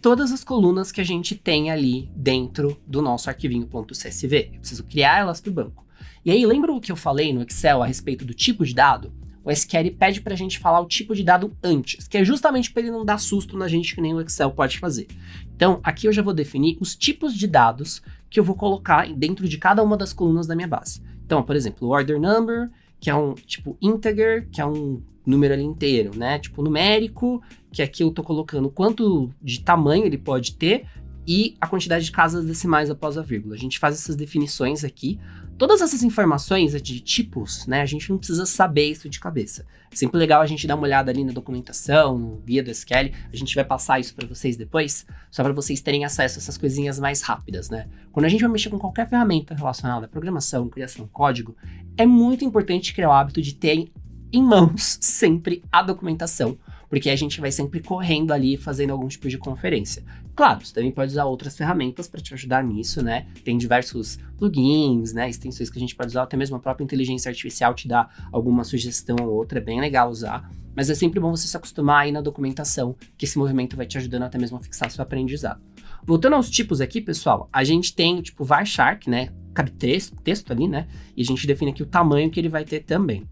todas as colunas que a gente tem ali dentro do nosso arquivinho .csv. Eu preciso criar elas pro banco. E aí, lembra o que eu falei no Excel a respeito do tipo de dado? O SQL pede pra gente falar o tipo de dado antes, que é justamente para ele não dar susto na gente que nem o Excel pode fazer. Então, aqui eu já vou definir os tipos de dados que eu vou colocar dentro de cada uma das colunas da minha base. Então, por exemplo, o order number, que é um tipo integer, que é um número ali inteiro, né? Tipo numérico, que aqui eu tô colocando quanto de tamanho ele pode ter e a quantidade de casas decimais após a vírgula. A gente faz essas definições aqui. Todas essas informações de tipos, né, a gente não precisa saber isso de cabeça. É sempre legal a gente dar uma olhada ali na documentação, no guia do SQL, a gente vai passar isso para vocês depois, só para vocês terem acesso a essas coisinhas mais rápidas, né? Quando a gente vai mexer com qualquer ferramenta relacionada à programação, criação, código, é muito importante criar o hábito de ter em mãos sempre a documentação, porque a gente vai sempre correndo ali fazendo algum tipo de conferência. Claro, você também pode usar outras ferramentas para te ajudar nisso, né? Tem diversos plugins, né? Extensões que a gente pode usar, até mesmo a própria inteligência artificial te dá alguma sugestão ou outra, é bem legal usar. Mas é sempre bom você se acostumar aí na documentação, que esse movimento vai te ajudando até mesmo a fixar seu aprendizado. Voltando aos tipos aqui, pessoal, a gente tem o tipo varchar, né? Cabe texto ali, né? E a gente define aqui o tamanho que ele vai ter também.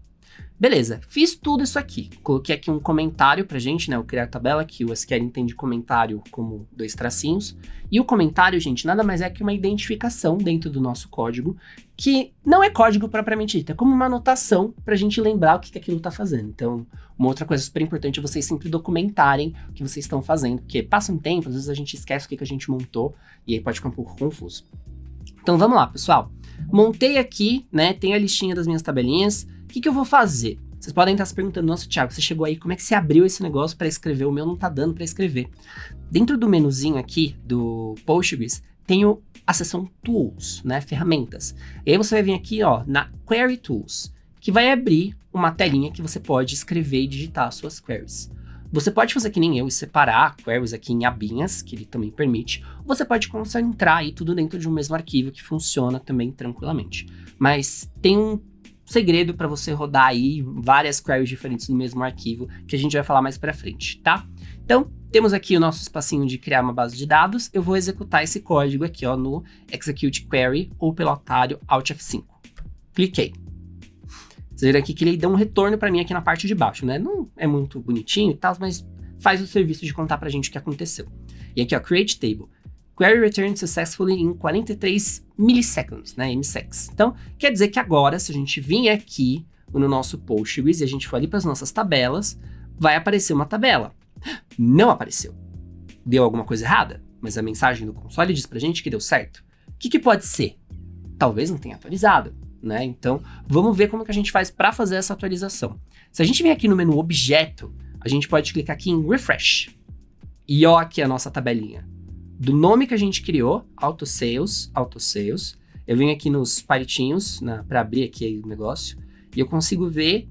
Beleza, fiz tudo isso aqui. Coloquei aqui um comentário pra gente, né? O criar tabela, que o SQL entende comentário como 2 tracinhos. E o comentário, gente, nada mais é que uma identificação dentro do nosso código, que não é código propriamente dito, é como uma anotação pra gente lembrar o que aquilo tá fazendo. Então, uma outra coisa super importante é vocês sempre documentarem o que vocês estão fazendo, porque passa um tempo, às vezes a gente esquece o que a gente montou, e aí pode ficar um pouco confuso. Então, vamos lá, pessoal. Montei aqui, né? Tem a listinha das minhas tabelinhas. O que eu vou fazer? Vocês podem estar se perguntando, nossa, Thiago, você chegou aí, como é que você abriu esse negócio para escrever? O meu não tá dando para escrever. Dentro do menuzinho aqui do Postgres, tem a seção Tools, né, ferramentas. E aí você vai vir aqui, ó, na Query Tools, que vai abrir uma telinha que você pode escrever e digitar as suas queries. Você pode fazer que nem eu e separar queries aqui em abinhas, que ele também permite. Ou você pode concentrar aí tudo dentro de um mesmo arquivo que funciona também tranquilamente. Mas tem um segredo para você rodar aí várias queries diferentes no mesmo arquivo, que a gente vai falar mais para frente, tá? Então, temos aqui o nosso espacinho de criar uma base de dados. Eu vou executar esse código aqui, ó, no Execute Query ou pelo atalho Alt F5. Cliquei. Vocês viram aqui que ele deu um retorno para mim aqui na parte de baixo, né? Não é muito bonitinho e tal, mas faz o serviço de contar pra gente o que aconteceu. E aqui, ó, Create Table. Query returned successfully em 43 milisseconds, né, MSECs. Então, quer dizer que agora, se a gente vir aqui, no nosso Postgres e a gente for ali para as nossas tabelas, vai aparecer uma tabela. Não apareceu. Deu alguma coisa errada, mas a mensagem do console diz pra gente que deu certo. O que pode ser? Talvez não tenha atualizado, né? Então, vamos ver como que a gente faz para fazer essa atualização. Se a gente vem aqui no menu Objeto, a gente pode clicar aqui em Refresh. E ó aqui a nossa tabelinha. Do nome que a gente criou, AutoSales. Eu venho aqui nos palitinhos, para abrir aqui o negócio, e eu consigo ver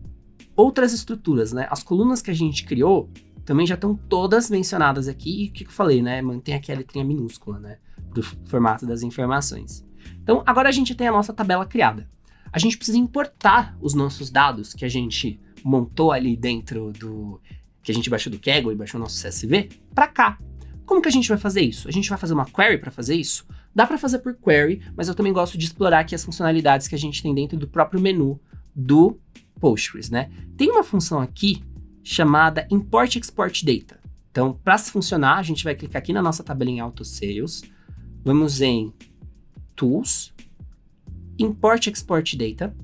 outras estruturas, né? As colunas que a gente criou também já estão todas mencionadas aqui, e o que eu falei, né? Mantém aqui a letrinha minúscula, né? Pro formato das informações. Então, agora a gente tem a nossa tabela criada. A gente precisa importar os nossos dados que a gente montou ali dentro que a gente baixou do Kaggle e baixou o nosso CSV, para cá. Como que a gente vai fazer isso? A gente vai fazer uma query para fazer isso? Dá para fazer por query, mas eu também gosto de explorar aqui as funcionalidades que a gente tem dentro do próprio menu do Postgres, né? Tem uma função aqui chamada Import Export Data. Então, para funcionar, a gente vai clicar aqui na nossa tabelinha AutoSales, vamos em Tools, Import Export Data,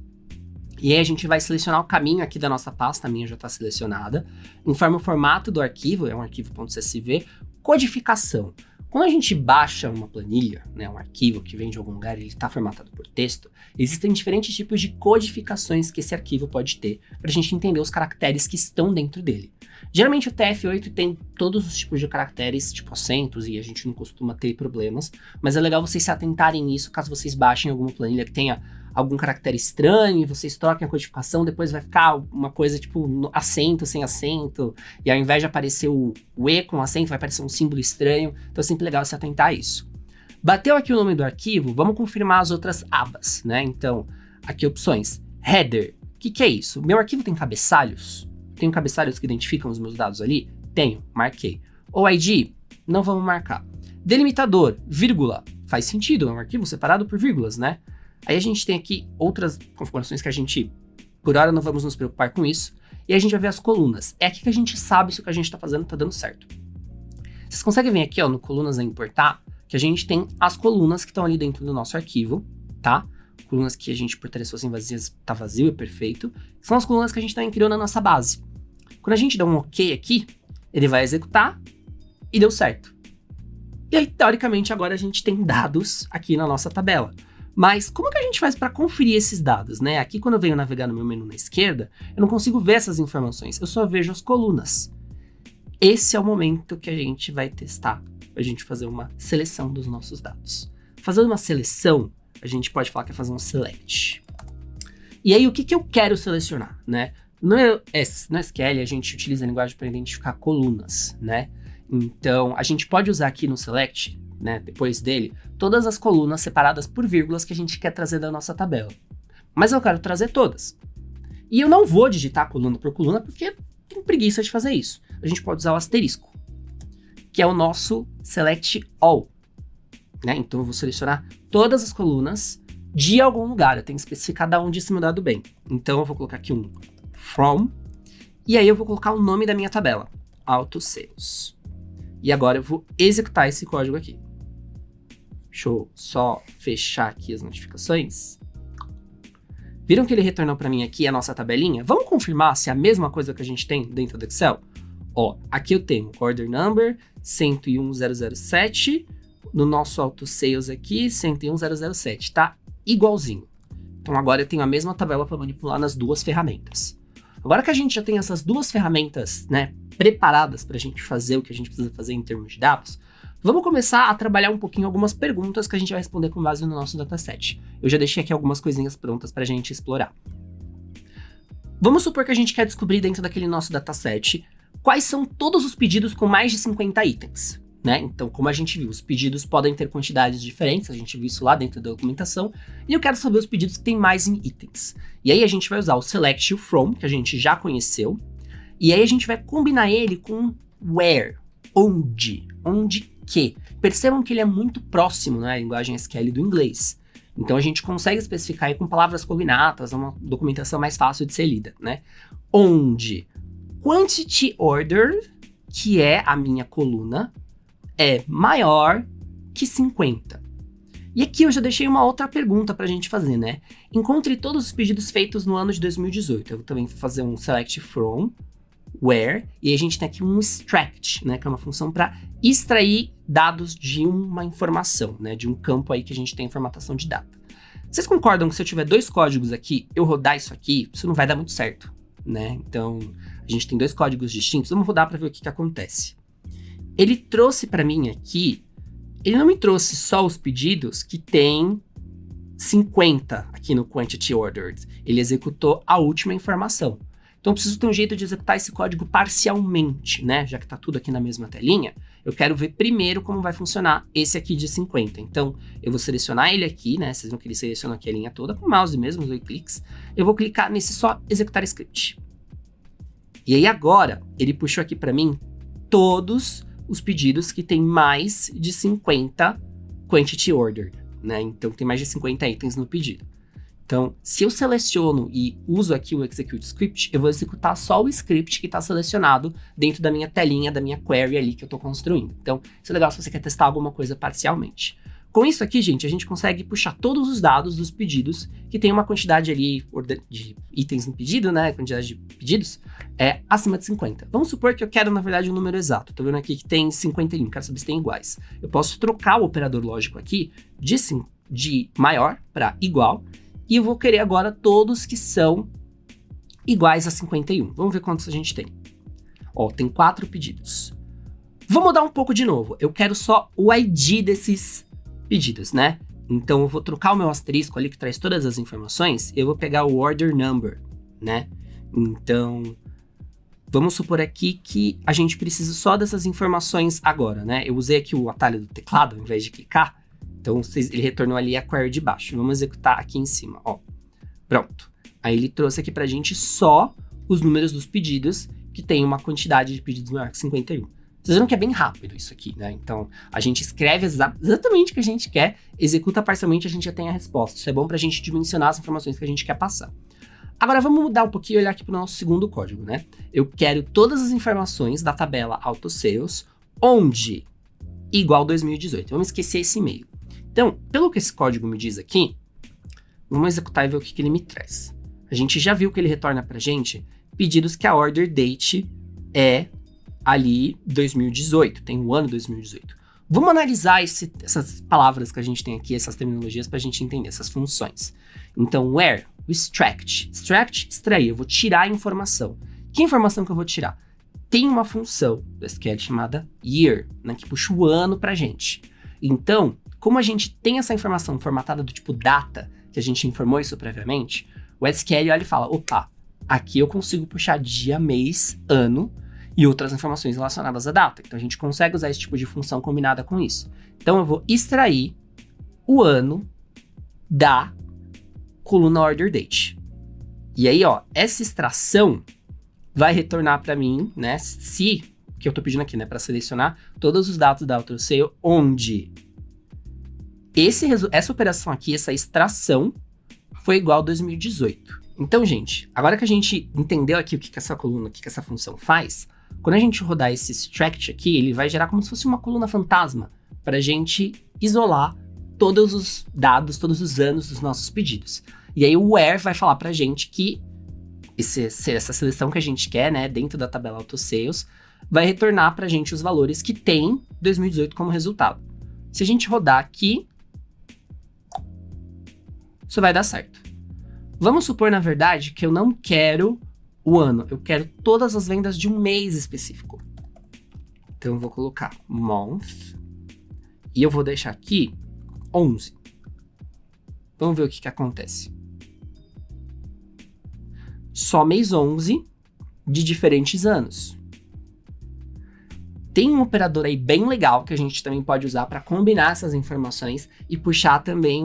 e aí a gente vai selecionar o caminho aqui da nossa pasta, a minha já está selecionada, informa o formato do arquivo, é um arquivo.csv, codificação. Quando a gente baixa uma planilha, né, um arquivo que vem de algum lugar e ele está formatado por texto, existem diferentes tipos de codificações que esse arquivo pode ter para a gente entender os caracteres que estão dentro dele. Geralmente o TF8 tem todos os tipos de caracteres, tipo acentos, e a gente não costuma ter problemas, mas é legal vocês se atentarem nisso caso vocês baixem alguma planilha que tenha algum caractere estranho, e vocês troquem a codificação, depois vai ficar uma coisa tipo acento sem acento, e ao invés de aparecer o E com acento, vai aparecer um símbolo estranho, então é sempre legal se atentar a isso. Bateu aqui o nome do arquivo, vamos confirmar as outras abas, né? Então, aqui opções. Header, o que é isso? Meu arquivo tem cabeçalhos? Tenho cabeçalhos que identificam os meus dados ali? Tenho, marquei. OID, não vamos marcar. Delimitador, vírgula, faz sentido, é um arquivo separado por vírgulas, né? Aí a gente tem aqui outras configurações que a gente, por hora, não vamos nos preocupar com isso. E aí a gente vai ver as colunas. É aqui que a gente sabe se o que a gente está fazendo está dando certo. Vocês conseguem ver aqui, ó, no colunas a importar, que a gente tem as colunas que estão ali dentro do nosso arquivo, tá? Colunas que a gente, por tarefas assim vazias, tá vazio, é perfeito. São as colunas que a gente também criou na nossa base. Quando a gente dá um OK aqui, ele vai executar e deu certo. E aí, teoricamente, agora a gente tem dados aqui na nossa tabela. Mas como que a gente faz para conferir esses dados, né? Aqui, quando eu venho navegar no meu menu na esquerda, eu não consigo ver essas informações, eu só vejo as colunas. Esse é o momento que a gente vai testar, a gente fazer uma seleção dos nossos dados. Fazendo uma seleção, a gente pode falar que é fazer um select. E aí, o que eu quero selecionar, né? No SQL, a gente utiliza a linguagem para identificar colunas, né? Então, a gente pode usar aqui no select, né, depois dele, todas as colunas separadas por vírgulas que a gente quer trazer da nossa tabela. Mas eu quero trazer todas. E eu não vou digitar coluna por coluna porque tenho preguiça de fazer isso. A gente pode usar o asterisco, que é o nosso select all. Né? Então eu vou selecionar todas as colunas de algum lugar. Eu tenho que especificar de onde esse meu dado vem. Então eu vou colocar aqui um from, e aí eu vou colocar o nome da minha tabela, AutoSales. E agora eu vou executar esse código aqui. Deixa eu só fechar aqui as notificações. Viram que ele retornou para mim aqui a nossa tabelinha? Vamos confirmar se é a mesma coisa que a gente tem dentro do Excel? Ó, aqui eu tenho order number 101007, no nosso AutoSales aqui 101007, tá? Igualzinho. Então agora eu tenho a mesma tabela para manipular nas duas ferramentas. Agora que a gente já tem essas duas ferramentas, né, preparadas para a gente fazer o que a gente precisa fazer em termos de dados, vamos começar a trabalhar um pouquinho algumas perguntas que a gente vai responder com base no nosso dataset. Eu já deixei aqui algumas coisinhas prontas para a gente explorar. Vamos supor que a gente quer descobrir dentro daquele nosso dataset quais são todos os pedidos com mais de 50 itens, né? Então, como a gente viu, os pedidos podem ter quantidades diferentes, a gente viu isso lá dentro da documentação, e eu quero saber os pedidos que tem mais em itens. E aí a gente vai usar o select e o from, que a gente já conheceu, e aí a gente vai combinar ele com where, onde que. Percebam que ele é muito próximo, né, à linguagem SQL do inglês. Então a gente consegue especificar aí com palavras cognatas, uma documentação mais fácil de ser lida, né? Onde quantity order, que é a minha coluna, é maior que 50. E aqui eu já deixei uma outra pergunta pra gente fazer, né? Encontre todos os pedidos feitos no ano de 2018. Eu vou também fazer um select from, where, e a gente tem aqui um extract, né? Que é uma função para extrair dados de uma informação, né? De um campo aí que a gente tem formatação de data. Vocês concordam que se eu tiver 2 códigos aqui, eu rodar isso aqui, isso não vai dar muito certo, né? Então, a gente tem 2 códigos distintos, vamos rodar para ver o que acontece. Ele trouxe para mim aqui, ele não me trouxe só os pedidos que tem 50 aqui no quantity ordered, ele executou a última informação. Então, eu preciso ter um jeito de executar esse código parcialmente, né? Já que tá tudo aqui na mesma telinha, eu quero ver primeiro como vai funcionar esse aqui de 50. Então, eu vou selecionar ele aqui, né? Vocês viram que ele seleciona aqui a linha toda, com o mouse mesmo, os 2 cliques. Eu vou clicar nesse só executar script. E aí agora, ele puxou aqui para mim todos os pedidos que tem mais de 50 quantity ordered, né? Então, tem mais de 50 itens no pedido. Então, se eu seleciono e uso aqui o execute script, eu vou executar só o script que está selecionado dentro da minha telinha, da minha query ali que eu estou construindo. Então, isso é legal se você quer testar alguma coisa parcialmente. Com isso aqui, gente, a gente consegue puxar todos os dados dos pedidos que tem uma quantidade ali de itens no pedido, né? Quantidade de pedidos acima de 50. Vamos supor que eu quero, na verdade, um número exato. Tô vendo aqui que tem 51, quero saber se tem iguais. Eu posso trocar o operador lógico aqui de maior para igual. E eu vou querer agora todos que são iguais a 51. Vamos ver quantos a gente tem. Ó, tem 4 pedidos. Vou mudar um pouco de novo. Eu quero só o ID desses pedidos, né? Então eu vou trocar o meu asterisco ali que traz todas as informações. Eu vou pegar o order number, né? Então, vamos supor aqui que a gente precisa só dessas informações agora, né? Eu usei aqui o atalho do teclado ao invés de clicar. Então, ele retornou ali a query de baixo. Vamos executar aqui em cima, ó. Pronto. Aí ele trouxe aqui pra gente só os números dos pedidos que tem uma quantidade de pedidos maior que 51. Vocês viram que é bem rápido isso aqui, né? Então, a gente escreve exatamente o que a gente quer, executa parcialmente, a gente já tem a resposta. Isso é bom pra gente dimensionar as informações que a gente quer passar. Agora, vamos mudar um pouquinho e olhar aqui pro nosso segundo código, né? Eu quero todas as informações da tabela AutoSales, onde igual 2018. Vamos esquecer esse e-mail. Então, pelo que esse código me diz aqui, vamos executar e ver o que ele me traz. A gente já viu que ele retorna pra gente pedidos que a order date é ali 2018, tem o ano 2018. Vamos analisar essas palavras que a gente tem aqui, essas terminologias, pra gente entender essas funções. Então, where, o extract. Extract, extrair, eu vou tirar a informação. Que informação que eu vou tirar? Tem uma função do SQL chamada year, né, que puxa o ano pra gente. Então, como a gente tem essa informação formatada do tipo data, que a gente informou isso previamente, o SQL olha e fala, opa, aqui eu consigo puxar dia, mês, ano e outras informações relacionadas à data. Então a gente consegue usar esse tipo de função combinada com isso. Então eu vou extrair o ano da coluna order date. E aí, ó, essa extração vai retornar para mim, né, que eu tô pedindo aqui, né, para selecionar todos os dados da AutoSale, onde essa operação aqui, essa extração, foi igual a 2018. Então, gente, agora que a gente entendeu aqui o que essa coluna, o que essa função faz, quando a gente rodar esse extract aqui, ele vai gerar como se fosse uma coluna fantasma para a gente isolar todos os dados, todos os anos dos nossos pedidos. E aí o where vai falar para a gente que essa seleção que a gente quer, né, dentro da tabela AutoSales, vai retornar para a gente os valores que tem 2018 como resultado. Se a gente rodar aqui, isso vai dar certo. Vamos supor, na verdade, que eu não quero o ano, eu quero todas as vendas de um mês específico. Então eu vou colocar month e eu vou deixar aqui 11. Vamos ver o que acontece. Só mês 11 de diferentes anos. Tem um operador aí bem legal que a gente também pode usar para combinar essas informações e puxar também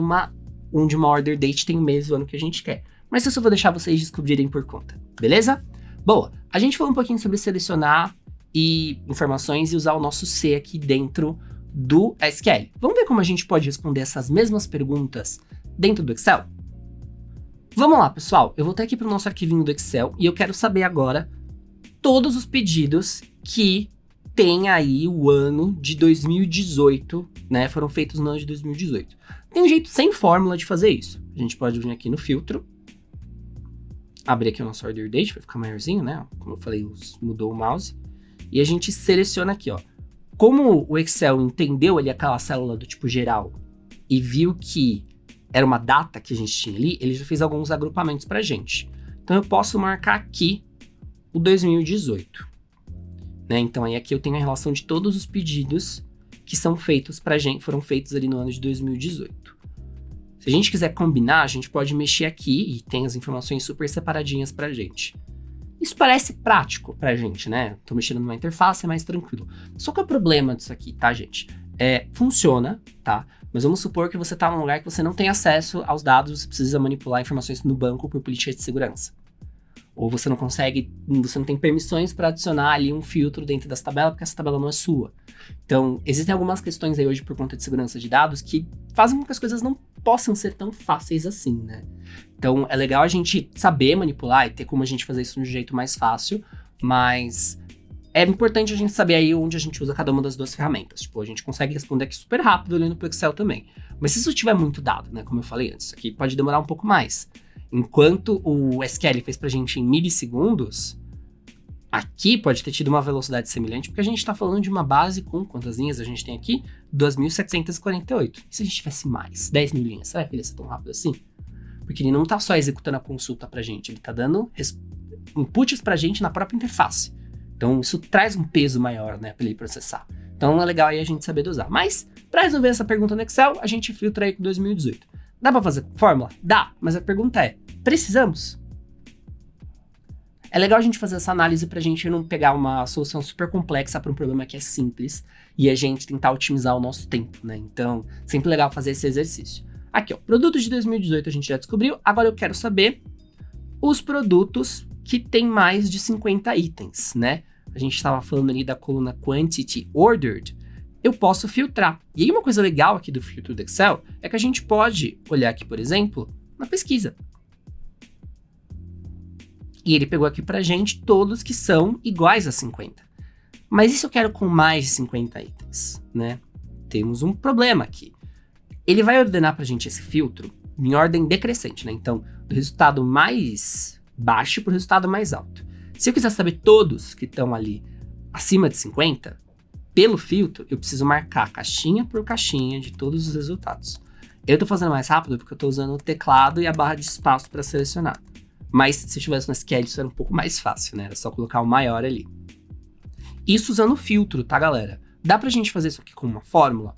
onde uma order date tem o mês do ano que a gente quer. Mas isso eu vou deixar vocês descobrirem por conta, beleza? Boa, a gente falou um pouquinho sobre selecionar informações e usar o nosso C aqui dentro do SQL. Vamos ver como a gente pode responder essas mesmas perguntas dentro do Excel? Vamos lá, pessoal. Eu vou até aqui para o nosso arquivinho do Excel e eu quero saber agora todos os pedidos que tem aí o ano de 2018, né? Foram feitos no ano de 2018. Tem um jeito sem fórmula de fazer isso. A gente pode vir aqui no filtro, abrir aqui o nosso order date para ficar maiorzinho, né? Como eu falei, mudou o mouse. E a gente seleciona aqui, ó. Como o Excel entendeu ali aquela célula do tipo geral e viu que era uma data que a gente tinha ali, ele já fez alguns agrupamentos pra gente. Então eu posso marcar aqui o 2018. Né? Então aí aqui eu tenho a relação de todos os pedidos que são feitos pra gente, foram feitos ali no ano de 2018. Se a gente quiser combinar, a gente pode mexer aqui e tem as informações super separadinhas pra gente. Isso parece prático pra gente, né? Tô mexendo numa interface, é mais tranquilo. Só que o problema disso aqui, tá, gente? Funciona, tá? Mas vamos supor que você tá num lugar que você não tem acesso aos dados, você precisa manipular informações no banco por política de segurança. Ou você não consegue, você não tem permissões para adicionar ali um filtro dentro dessa tabela, porque essa tabela não é sua. Então, existem algumas questões aí hoje por conta de segurança de dados que fazem com que as coisas não possam ser tão fáceis assim, né? Então, é legal a gente saber manipular e ter como a gente fazer isso de um jeito mais fácil, mas é importante a gente saber aí onde a gente usa cada uma das duas ferramentas. Tipo, a gente consegue responder aqui super rápido olhando pro Excel também. Mas se isso tiver muito dado, né, como eu falei antes, isso aqui pode demorar um pouco mais. Enquanto o SQL fez pra gente em milissegundos, aqui pode ter tido uma velocidade semelhante, porque a gente tá falando de uma base com quantas linhas a gente tem aqui? 2.748. E se a gente tivesse mais? 10 mil linhas, será que ele ia ser tão rápido assim? Porque ele não tá só executando a consulta pra gente, ele tá dando inputs pra gente na própria interface. Então isso traz um peso maior, né, pra ele processar. Então é legal aí a gente saber dosar. Mas, pra resolver essa pergunta no Excel, a gente filtra aí com 2018. Dá pra fazer com fórmula? Dá, mas a pergunta é, precisamos? É legal a gente fazer essa análise pra gente não pegar uma solução super complexa pra um problema que é simples e a gente tentar otimizar o nosso tempo, né? Então, sempre legal fazer esse exercício. Aqui, ó, produtos de 2018 a gente já descobriu, agora eu quero saber os produtos que tem mais de 50 itens, né? A gente estava falando ali da coluna Quantity Ordered, eu posso filtrar. E aí uma coisa legal aqui do filtro do Excel é que a gente pode olhar aqui, por exemplo, na pesquisa. E ele pegou aqui pra gente todos que são iguais a 50. Mas e se eu quero com mais de 50 itens, né? Temos um problema aqui. Ele vai ordenar pra gente esse filtro em ordem decrescente, né? Então, do resultado mais baixo pro resultado mais alto. Se eu quiser saber todos que estão ali acima de 50, pelo filtro, eu preciso marcar caixinha por caixinha de todos os resultados. Eu tô fazendo mais rápido porque eu tô usando o teclado e a barra de espaço para selecionar. Mas se eu tivesse no SQL, isso era um pouco mais fácil, né? Era só colocar o maior ali. Isso usando o filtro, tá, galera? Dá pra gente fazer isso aqui com uma fórmula?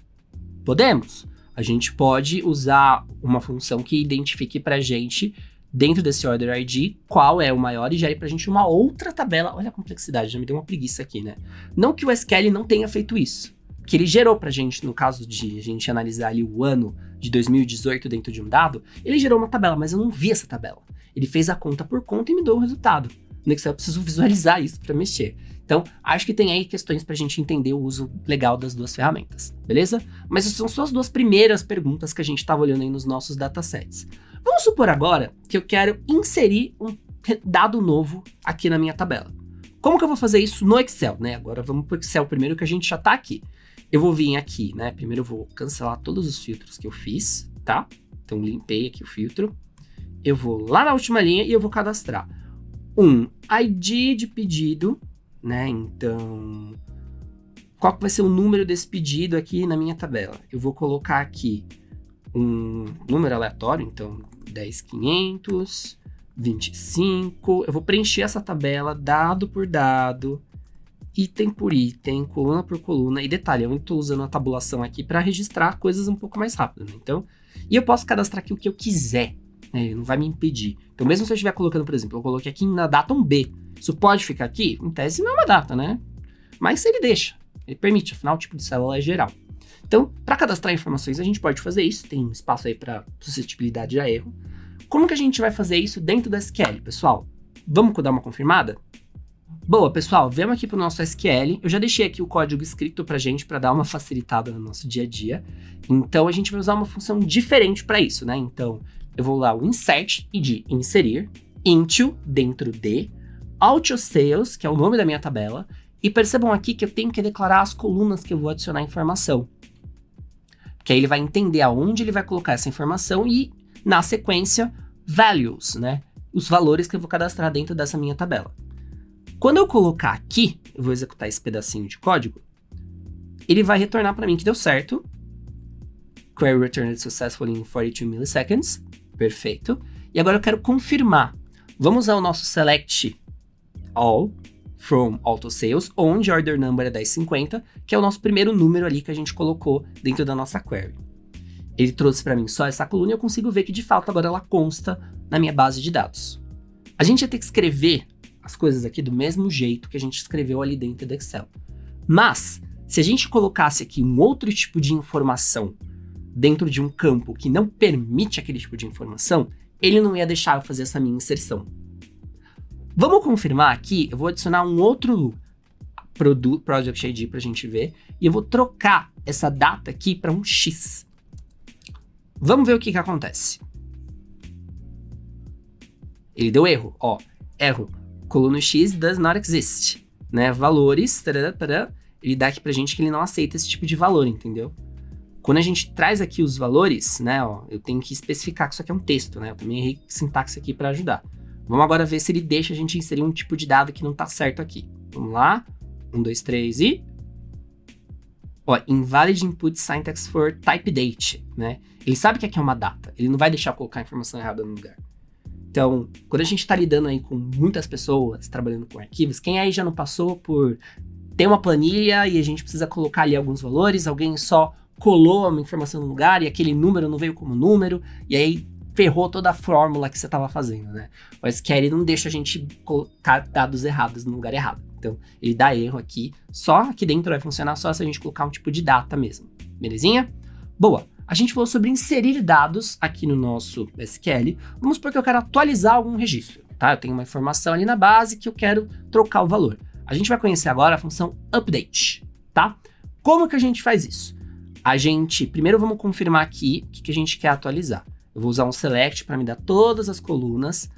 Podemos. A gente pode usar uma função que identifique pra gente, dentro desse Order ID, qual é o maior e gere pra gente uma outra tabela. Olha a complexidade, já me deu uma preguiça aqui, né? Não que o SQL não tenha feito isso, que ele gerou pra gente, no caso de a gente analisar ali o ano de 2018 dentro de um dado, ele gerou uma tabela, mas eu não vi essa tabela. Ele fez a conta por conta e me deu o resultado. No Excel eu preciso visualizar isso pra mexer. Então, acho que tem aí questões pra gente entender o uso legal das duas ferramentas, beleza? Mas essas são só as duas primeiras perguntas que a gente tava olhando aí nos nossos datasets. Vamos supor agora que eu quero inserir um dado novo aqui na minha tabela. Como que eu vou fazer isso no Excel, né? Agora vamos pro Excel primeiro que a gente já tá aqui. Eu vou vir aqui, né? Primeiro eu vou cancelar todos os filtros que eu fiz, tá? Então limpei aqui o filtro. Eu vou lá na última linha e eu vou cadastrar um ID de pedido, né? Então, qual que vai ser o número desse pedido aqui na minha tabela? Eu vou colocar aqui um número aleatório, então 10.500, 25. Eu vou preencher essa tabela dado por dado, item por item, coluna por coluna. E detalhe, eu estou usando a tabulação aqui para registrar coisas um pouco mais rápido, né? Então, e eu posso cadastrar aqui o que eu quiser, né? Não vai me impedir. Então, mesmo se eu estiver colocando, por exemplo, eu coloquei aqui na data um B. Isso pode ficar aqui? Em tese não é uma data, né? Mas ele deixa, ele permite, afinal o tipo de célula é geral. Então, para cadastrar informações, a gente pode fazer isso, tem espaço aí para suscetibilidade a erro. Como que a gente vai fazer isso dentro do SQL, pessoal? Vamos dar uma confirmada? Boa, pessoal, vamos aqui para o nosso SQL. Eu já deixei aqui o código escrito para gente, para dar uma facilitada no nosso dia a dia. Então, a gente vai usar uma função diferente para isso, né? Então, eu vou lá o insert e de inserir, into, dentro de, auto sales, que é o nome da minha tabela, E percebam aqui que eu tenho que declarar as colunas que eu vou adicionar informação. Que aí ele vai entender aonde ele vai colocar essa informação e, na sequência, values, né? Os valores que eu vou cadastrar dentro dessa minha tabela. Quando eu colocar aqui, eu vou executar esse pedacinho de código, ele vai retornar para mim que deu certo. Query returned successfully in 42 milliseconds. Perfeito. E agora eu quero confirmar. Vamos usar o nosso select all from auto sales, onde order number é 1050, que é o nosso primeiro número ali que a gente colocou dentro da nossa query. Ele trouxe para mim só essa coluna e eu consigo ver que de fato agora ela consta na minha base de dados. A gente ia ter que escrever as coisas aqui do mesmo jeito que a gente escreveu ali dentro do Excel. Mas, se a gente colocasse aqui um outro tipo de informação dentro de um campo que não permite aquele tipo de informação, ele não ia deixar eu fazer essa minha inserção. Vamos confirmar aqui, eu vou adicionar um outro Project ID pra gente ver, e eu vou trocar essa data aqui para um X. Vamos ver o que acontece. Ele deu erro, ó, erro, coluna X does not exist, né, valores, ele dá aqui pra gente que ele não aceita esse tipo de valor, entendeu? Quando a gente traz aqui os valores, né, ó, eu tenho que especificar que isso aqui é um texto, né, eu também errei sintaxe aqui para ajudar. Vamos agora ver se ele deixa a gente inserir um tipo de dado que não tá certo aqui. Vamos lá, 1, 2, 3 e... Ó, invalid input syntax for type date, né? Ele sabe que aqui é uma data, ele não vai deixar eu colocar a informação errada no lugar. Então, quando a gente tá lidando aí com muitas pessoas, trabalhando com arquivos, quem aí já não passou por ter uma planilha e a gente precisa colocar ali alguns valores, alguém só colou uma informação no lugar e aquele número não veio como número, e aí ferrou toda a fórmula que você estava fazendo, né? O SQL não deixa a gente colocar dados errados no lugar errado. Então, ele dá erro aqui. Só aqui dentro vai funcionar só se a gente colocar um tipo de data mesmo. Belezinha? Boa. A gente falou sobre inserir dados aqui no nosso SQL. Vamos supor que eu quero atualizar algum registro, tá? Eu tenho uma informação ali na base que eu quero trocar o valor. A gente vai conhecer agora a função update, tá? Como que a gente faz isso? Primeiro vamos confirmar aqui o que a gente quer atualizar. Eu vou usar um select para me dar todas as colunas,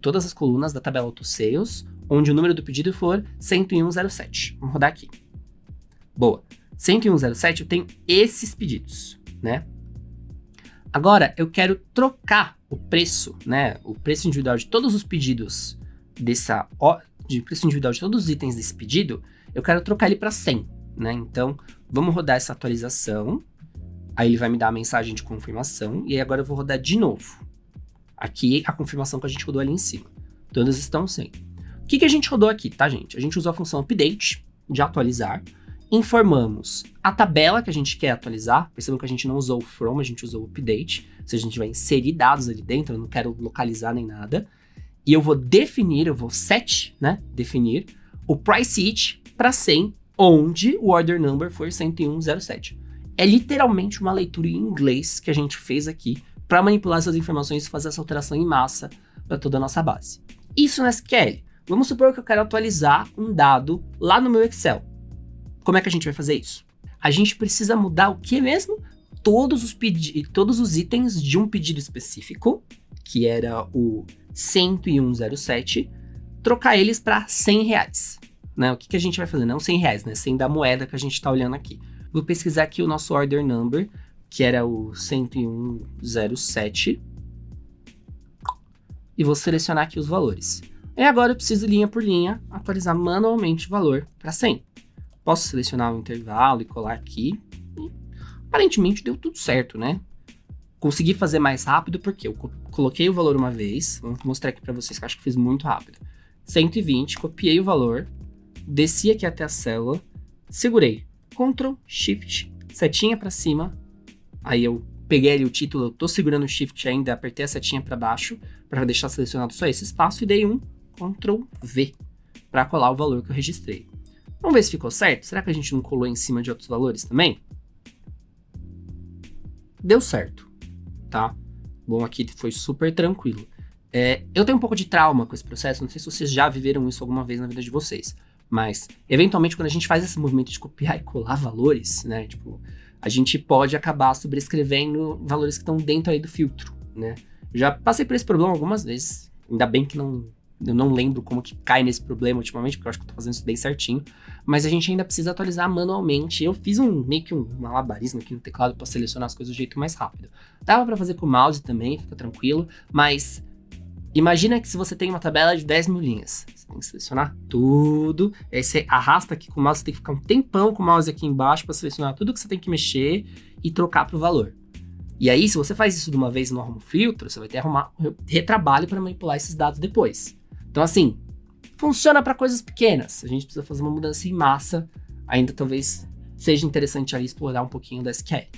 todas as colunas da tabela Auto Sales, onde o número do pedido for 10107. Vamos rodar aqui. Boa. 10107 eu tenho esses pedidos, né? Agora eu quero trocar o preço, né? O preço individual de todos os pedidos preço individual de todos os itens desse pedido, eu quero trocar ele para 100, né? Então, vamos rodar essa atualização. Aí ele vai me dar a mensagem de confirmação. E aí agora eu vou rodar de novo. Aqui a confirmação que a gente rodou ali em cima. Todas estão 100. O que a gente rodou aqui, tá, gente? A gente usou a função update, de atualizar. Informamos a tabela que a gente quer atualizar. Percebam que a gente não usou o from, a gente usou o update. Ou seja, a gente vai inserir dados ali dentro, eu não quero localizar nem nada. E eu vou set, né? Definir o price each para 100, onde o order number for 10107. É literalmente uma leitura em inglês que a gente fez aqui para manipular essas informações e fazer essa alteração em massa para toda a nossa base. Isso no SQL. Vamos supor que eu quero atualizar um dado lá no meu Excel. Como é que a gente vai fazer isso? A gente precisa mudar o que mesmo? Todos os itens de um pedido específico, que era o 10107, trocar eles para R$100. Né? O que a gente vai fazer? Não R$100, né? 100 da moeda que a gente está olhando aqui. Vou pesquisar aqui o nosso order number, que era o 10107. E vou selecionar aqui os valores. E agora eu preciso, linha por linha, atualizar manualmente o valor para 100. Posso selecionar o intervalo e colar aqui. E, aparentemente deu tudo certo, né? Consegui fazer mais rápido porque eu coloquei o valor uma vez. Vou mostrar aqui para vocês que eu acho que fiz muito rápido. 120, copiei o valor, desci aqui até a célula, segurei. Ctrl, Shift, setinha para cima, aí eu peguei ali o título, eu tô segurando o Shift ainda, apertei a setinha para baixo, para deixar selecionado só esse espaço, e dei um Ctrl V, para colar o valor que eu registrei. Vamos ver se ficou certo? Será que a gente não colou em cima de outros valores também? Deu certo, tá? Bom, aqui foi super tranquilo. Eu tenho um pouco de trauma com esse processo, não sei se vocês já viveram isso alguma vez na vida de vocês. Mas, eventualmente, quando a gente faz esse movimento de copiar e colar valores, né? Tipo, a gente pode acabar sobrescrevendo valores que estão dentro aí do filtro, né? Eu já passei por esse problema algumas vezes. Ainda bem que não Eu não lembro como que cai nesse problema ultimamente, porque eu acho que eu tô fazendo isso bem certinho. Mas a gente ainda precisa atualizar manualmente. Eu fiz meio que um malabarismo aqui no teclado para selecionar as coisas do jeito mais rápido. Dava para fazer com o mouse também, fica tranquilo. Mas imagina que se você tem uma tabela de 10 mil linhas, você tem que selecionar tudo. Aí você arrasta aqui com o mouse, você tem que ficar um tempão com o mouse aqui embaixo para selecionar tudo que você tem que mexer e trocar pro valor. E aí, se você faz isso de uma vez e não arruma um filtro, você vai ter que arrumar retrabalho para manipular esses dados depois. Então, assim, funciona para coisas pequenas. A gente precisa fazer uma mudança em massa. Ainda talvez seja interessante ali explorar um pouquinho da SQL.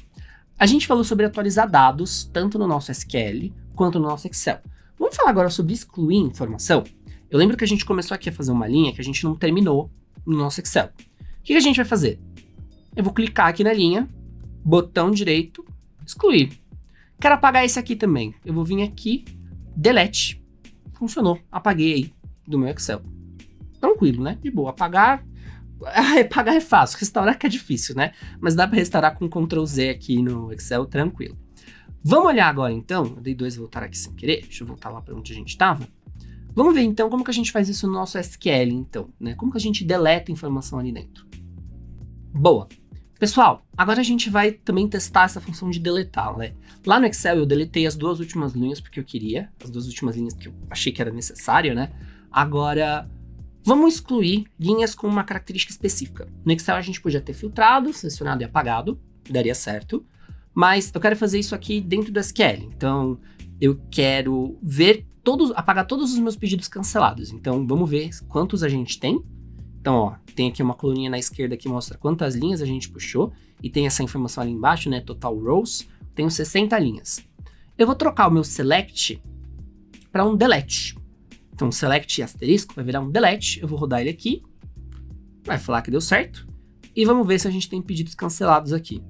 A gente falou sobre atualizar dados, tanto no nosso SQL quanto no nosso Excel. Vamos falar agora sobre excluir informação? Eu lembro que a gente começou aqui a fazer uma linha que a gente não terminou no nosso Excel. O que a gente vai fazer? Eu vou clicar aqui na linha, botão direito, excluir. Quero apagar esse aqui também. Eu vou vir aqui, delete. Funcionou. Apaguei aí do meu Excel. Tranquilo, né? De boa. Apagar é fácil. Restaurar que é difícil, né? Mas dá para restaurar com Ctrl Z aqui no Excel, tranquilo. Vamos olhar agora então. Eu dei 2 voltar aqui sem querer. Deixa eu voltar lá para onde a gente estava. Vamos ver então como que a gente faz isso no nosso SQL então, né? Como que a gente deleta informação ali dentro. Boa. Pessoal, agora a gente vai também testar essa função de deletar, né? Lá no Excel eu deletei as 2 últimas linhas porque eu queria, as 2 últimas linhas que eu achei que era necessário, né? Agora, vamos excluir linhas com uma característica específica. No Excel a gente podia ter filtrado, selecionado e apagado, daria certo, mas eu quero fazer isso aqui dentro do SQL, então eu quero apagar todos os meus pedidos cancelados, então vamos ver quantos a gente tem. Então, ó, tem aqui uma coluninha na esquerda que mostra quantas linhas a gente puxou. E tem essa informação ali embaixo, né? Total rows. Tenho 60 linhas. Eu vou trocar o meu select para um delete. Então, select asterisco vai virar um delete. Eu vou rodar ele aqui. Vai falar que deu certo. E vamos ver se a gente tem pedidos cancelados aqui.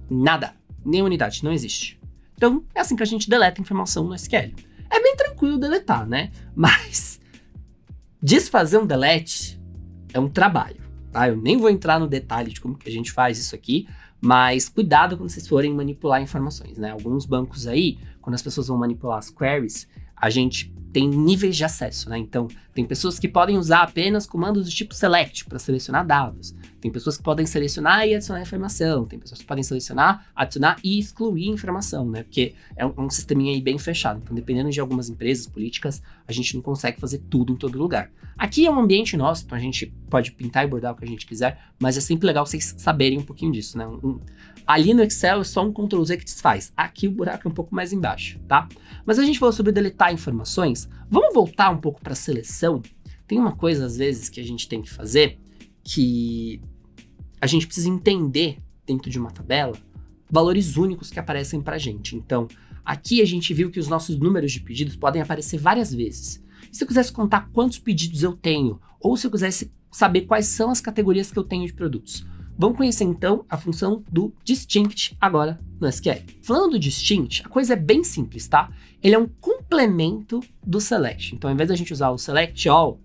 Nada. Nenhuma unidade. Não existe. Então, é assim que a gente deleta informação no SQL. É bem tranquilo deletar, né? Mas desfazer um delete é um trabalho, tá? Eu nem vou entrar no detalhe de como que a gente faz isso aqui, mas cuidado quando vocês forem manipular informações, né? Alguns bancos aí, quando as pessoas vão manipular as queries, a gente tem níveis de acesso, né? Então, tem pessoas que podem usar apenas comandos do tipo select para selecionar dados. Tem pessoas que podem selecionar e adicionar informação. Tem pessoas que podem selecionar, adicionar e excluir informação, né? Porque é um sisteminha aí bem fechado. Então, dependendo de algumas empresas políticas, a gente não consegue fazer tudo em todo lugar. Aqui é um ambiente nosso, então a gente pode pintar e bordar o que a gente quiser, mas é sempre legal vocês saberem um pouquinho disso, né? Ali no Excel é só um Ctrl Z que desfaz. Aqui o buraco é um pouco mais embaixo, tá? Mas a gente falou sobre deletar informações. Vamos voltar um pouco para a seleção. Tem uma coisa, às vezes, que a gente tem que fazer, que a gente precisa entender dentro de uma tabela valores únicos que aparecem para a gente. Então, aqui a gente viu que os nossos números de pedidos podem aparecer várias vezes. Se eu quisesse contar quantos pedidos eu tenho, ou se eu quisesse saber quais são as categorias que eu tenho de produtos, vamos conhecer então a função do distinct agora no SQL. Falando do distinct, a coisa é bem simples, tá? Ele é um complemento do select. Então, ao invés da gente usar o select all,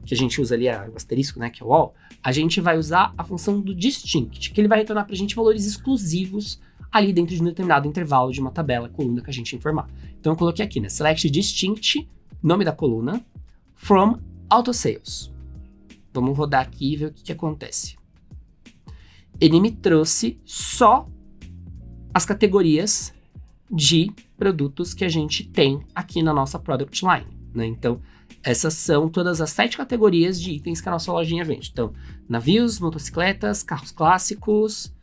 que a gente usa ali o asterisco, né, que é o all, a gente vai usar a função do distinct, que ele vai retornar pra gente valores exclusivos ali dentro de um determinado intervalo de uma tabela, coluna que a gente informar. Então, eu coloquei aqui, né, select distinct, nome da coluna, from autosales. Vamos rodar aqui e ver o que acontece. Ele me trouxe só as categorias de produtos que a gente tem aqui na nossa product line, né? Então, essas são todas as 7 categorias de itens que a nossa lojinha vende. Então, navios, motocicletas, carros clássicos,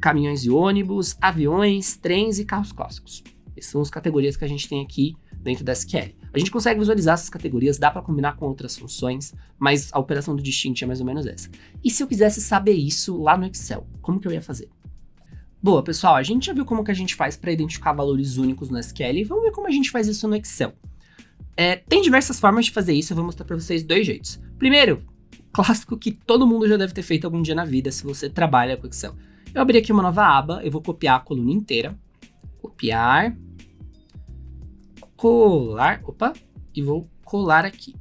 caminhões e ônibus, aviões, trens e carros clássicos. Essas são as categorias que a gente tem aqui dentro da SQL. A gente consegue visualizar essas categorias, dá para combinar com outras funções, mas a operação do distinct é mais ou menos essa. E se eu quisesse saber isso lá no Excel, como que eu ia fazer? Boa, pessoal, a gente já viu como que a gente faz para identificar valores únicos no SQL e vamos ver como a gente faz isso no Excel. Tem diversas formas de fazer isso, eu vou mostrar para vocês 2 jeitos. Primeiro, clássico que todo mundo já deve ter feito algum dia na vida se você trabalha com Excel. Eu abri aqui uma nova aba, eu vou copiar a coluna inteira, copiar, colar, e vou colar aqui.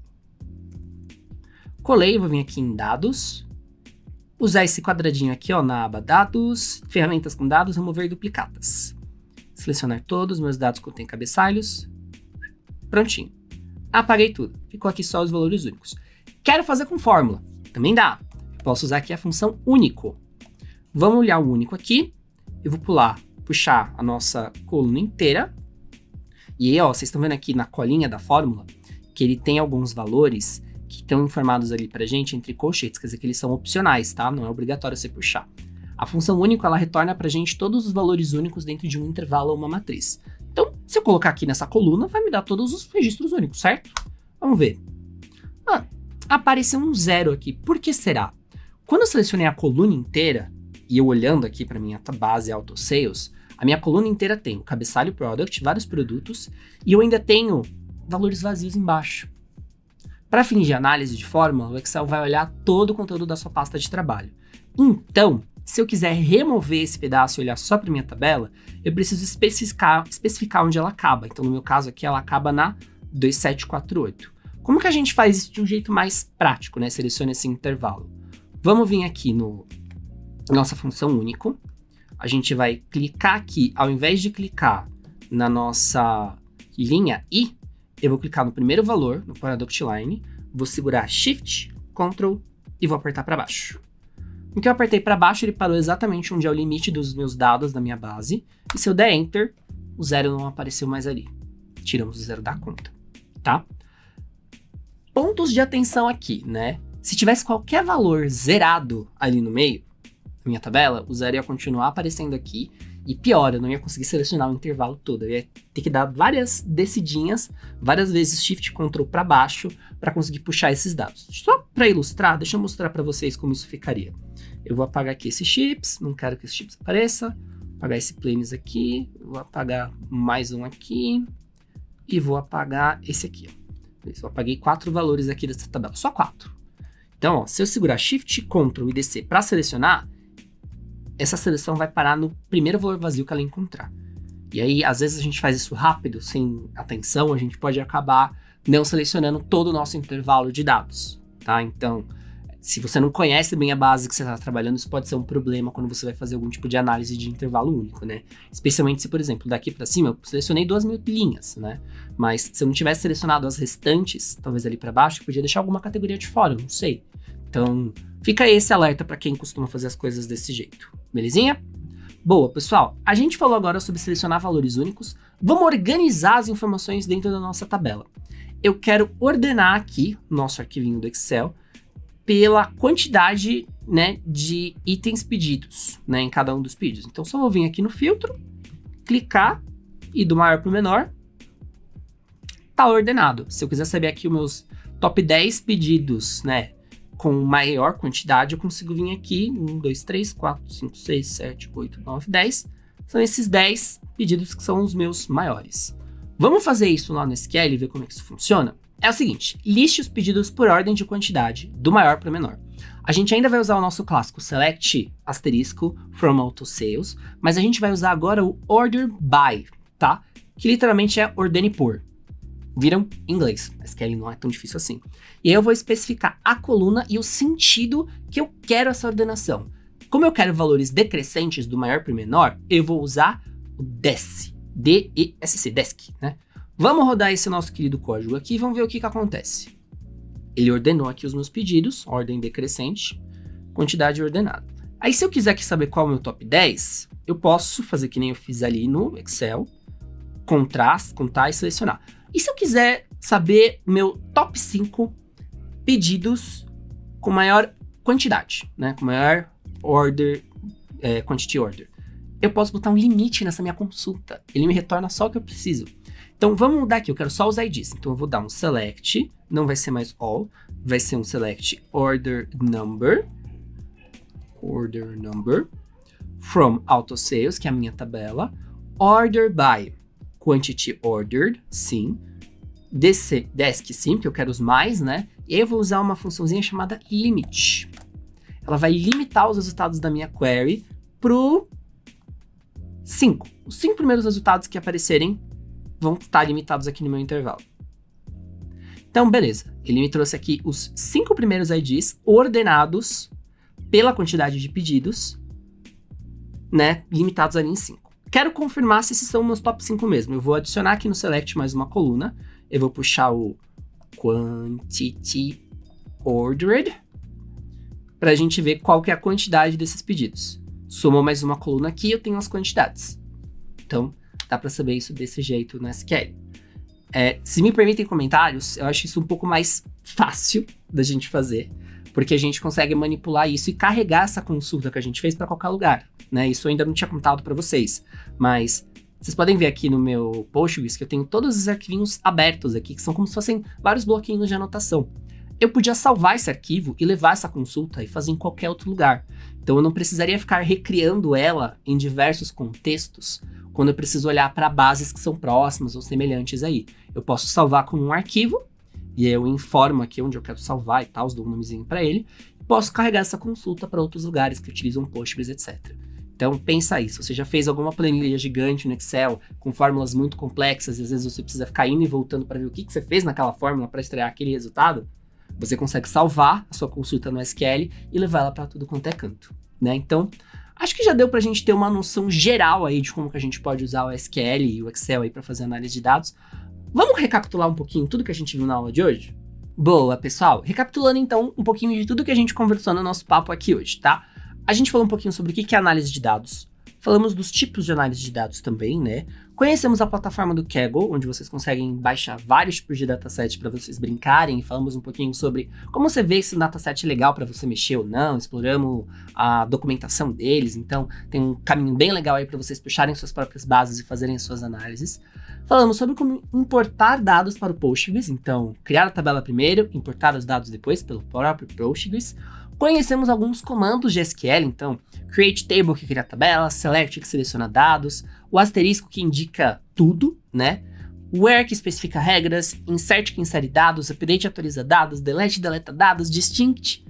Colei, vou vir aqui em dados, usar esse quadradinho aqui, ó, na aba dados, ferramentas com dados, remover duplicatas. Selecionar todos, meus dados contêm cabeçalhos, prontinho. Apaguei tudo. Ficou aqui só os valores únicos. Quero fazer com fórmula. Também dá. Posso usar aqui a função único. Vamos olhar o único aqui. Eu vou puxar a nossa coluna inteira. E aí, ó, vocês estão vendo aqui na colinha da fórmula que ele tem alguns valores que estão informados ali pra gente entre colchetes, quer dizer que eles são opcionais, tá? Não é obrigatório você puxar. A função único, ela retorna pra gente todos os valores únicos dentro de um intervalo ou uma matriz. Então, se eu colocar aqui nessa coluna, vai me dar todos os registros únicos, certo? Vamos ver. Apareceu um 0 aqui. Por que será? Quando eu selecionei a coluna inteira, e eu olhando aqui para minha base Auto Sales, a minha coluna inteira tem o cabeçalho Product, vários produtos, e eu ainda tenho valores vazios embaixo. Para fins de análise de fórmula, o Excel vai olhar todo o conteúdo da sua pasta de trabalho. Então, se eu quiser remover esse pedaço e olhar só para minha tabela, eu preciso especificar onde ela acaba. Então, no meu caso aqui, ela acaba na 2748. Como que a gente faz isso de um jeito mais prático, né? Seleciona esse intervalo. Vamos vir aqui no nossa função único. A gente vai clicar aqui, ao invés de clicar na nossa linha I, eu vou clicar no primeiro valor, no Product Line, vou segurar Shift, Ctrl e vou apertar para baixo. No que eu apertei para baixo, ele parou exatamente onde é o limite dos meus dados da minha base. E se eu der Enter, o 0 não apareceu mais ali. Tiramos o 0 da conta, tá? Pontos de atenção aqui, né? Se tivesse qualquer valor zerado ali no meio da minha tabela, o 0 ia continuar aparecendo aqui. E pior, eu não ia conseguir selecionar o intervalo todo. Eu ia ter que dar várias descidinhas, várias vezes Shift Ctrl para baixo, para conseguir puxar esses dados. Só para ilustrar, deixa eu mostrar para vocês como isso ficaria. Eu vou apagar aqui esses chips, não quero que esses chips apareçam. Apagar esse planes aqui, vou apagar mais um aqui e vou apagar esse aqui. Eu apaguei 4 valores aqui dessa tabela, só 4. Então, ó, se eu segurar Shift, Ctrl e descer para selecionar, essa seleção vai parar no primeiro valor vazio que ela encontrar. E aí, às vezes a gente faz isso rápido, sem atenção, a gente pode acabar não selecionando todo o nosso intervalo de dados, tá? Então, se você não conhece bem a base que você está trabalhando, isso pode ser um problema quando você vai fazer algum tipo de análise de intervalo único, né? Especialmente se, por exemplo, daqui para cima eu selecionei 2.000 linhas, né? Mas se eu não tivesse selecionado as restantes, talvez ali para baixo, eu podia deixar alguma categoria de fora, não sei. Então, fica aí esse alerta para quem costuma fazer as coisas desse jeito, belezinha? Boa, pessoal, a gente falou agora sobre selecionar valores únicos, vamos organizar as informações dentro da nossa tabela. Eu quero ordenar aqui o nosso arquivinho do Excel pela quantidade, né, de itens pedidos, né, em cada um dos pedidos. Então, só vou vir aqui no filtro, clicar e do maior para o menor, tá ordenado. Se eu quiser saber aqui os meus top 10 pedidos, né, com maior quantidade, eu consigo vir aqui, 1, 2, 3, 4, 5, 6, 7, 8, 9, 10. São esses 10 pedidos que são os meus maiores. Vamos fazer isso lá no SQL e ver como é que isso funciona? É o seguinte, liste os pedidos por ordem de quantidade, do maior para o menor. A gente ainda vai usar o nosso clássico select asterisco from auto sales, mas a gente vai usar agora o order by, tá? Que literalmente é ordene por. Viram? Em inglês. SQL não é tão difícil assim. E aí eu vou especificar a coluna e o sentido que eu quero essa ordenação. Como eu quero valores decrescentes do maior para o menor, eu vou usar o DESC. D-E-S-C, DESC, né? Vamos rodar esse nosso querido código aqui e vamos ver o que acontece. Ele ordenou aqui os meus pedidos, ordem decrescente, quantidade ordenada. Aí se eu quiser aqui saber qual é o meu top 10, eu posso fazer que nem eu fiz ali no Excel, contar e selecionar. E se eu quiser saber meu top 5 pedidos com maior quantidade, né? Com maior order, quantity order. Eu posso botar um limite nessa minha consulta. Ele me retorna só o que eu preciso. Então vamos mudar aqui, eu quero só os IDs. Então eu vou dar um select, não vai ser mais all, vai ser um select order number from auto sales, que é a minha tabela, order by quantity ordered, sim, desk, sim, porque eu quero os mais, né? E aí eu vou usar uma funçãozinha chamada limit. Ela vai limitar os resultados da minha query pro 5. Os 5 primeiros resultados que aparecerem vão estar limitados aqui no meu intervalo. Então, beleza. Ele me trouxe aqui os 5 primeiros IDs ordenados pela quantidade de pedidos, né? Limitados ali em 5. Quero confirmar se esses são meus top 5 mesmo. Eu vou adicionar aqui no select mais uma coluna. Eu vou puxar o quantity ordered, pra gente ver qual que é a quantidade desses pedidos. Soma mais uma coluna aqui, eu tenho as quantidades. Então, dá pra saber isso desse jeito no SQL. Se me permitem comentários, eu acho isso um pouco mais fácil da gente fazer, porque a gente consegue manipular isso e carregar essa consulta que a gente fez para qualquer lugar, né? Isso eu ainda não tinha contado para vocês, mas vocês podem ver aqui no meu Postgres que eu tenho todos os arquivinhos abertos aqui, que são como se fossem vários bloquinhos de anotação. Eu podia salvar esse arquivo e levar essa consulta e fazer em qualquer outro lugar. Então eu não precisaria ficar recriando ela em diversos contextos quando eu preciso olhar para bases que são próximas ou semelhantes aí. Eu posso salvar como um arquivo, e eu informo aqui onde eu quero salvar e tal, dou um nomezinho para ele, e posso carregar essa consulta para outros lugares que utilizam Postgres, etc. Então pensa aí, se você já fez alguma planilha gigante no Excel, com fórmulas muito complexas, e às vezes você precisa ficar indo e voltando para ver o que você fez naquela fórmula para extrair aquele resultado, você consegue salvar a sua consulta no SQL e levar ela para tudo quanto é canto, né? Então, acho que já deu pra gente ter uma noção geral aí de como que a gente pode usar o SQL e o Excel aí para fazer análise de dados. Vamos recapitular um pouquinho tudo que a gente viu na aula de hoje? Boa, pessoal. Recapitulando então um pouquinho de tudo que a gente conversou no nosso papo aqui hoje, tá? A gente falou um pouquinho sobre o que é análise de dados. Falamos dos tipos de análise de dados também, né? Conhecemos a plataforma do Kaggle, onde vocês conseguem baixar vários tipos de dataset para vocês brincarem. Falamos um pouquinho sobre como você vê se o dataset é legal para você mexer ou não. Exploramos a documentação deles, então tem um caminho bem legal aí para vocês puxarem suas próprias bases e fazerem suas análises. Falamos sobre como importar dados para o Postgres, então criar a tabela primeiro, importar os dados depois pelo próprio Postgres. Conhecemos alguns comandos de SQL, então create table que cria a tabela, select que seleciona dados, o asterisco que indica tudo, né? Where que especifica regras, insert que insere dados, update atualiza dados, delete deleta dados, distinct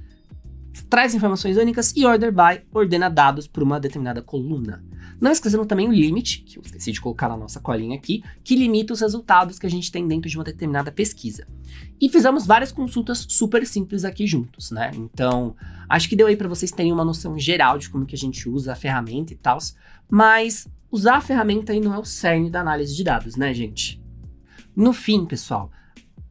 traz informações únicas e order by ordena dados por uma determinada coluna. Não esquecendo também o limit, que eu esqueci de colocar na nossa colinha aqui, que limita os resultados que a gente tem dentro de uma determinada pesquisa. E fizemos várias consultas super simples aqui juntos, né? Então, acho que deu aí para vocês terem uma noção geral de como que a gente usa a ferramenta e tal, mas usar a ferramenta aí não é o cerne da análise de dados, né, gente? No fim, pessoal,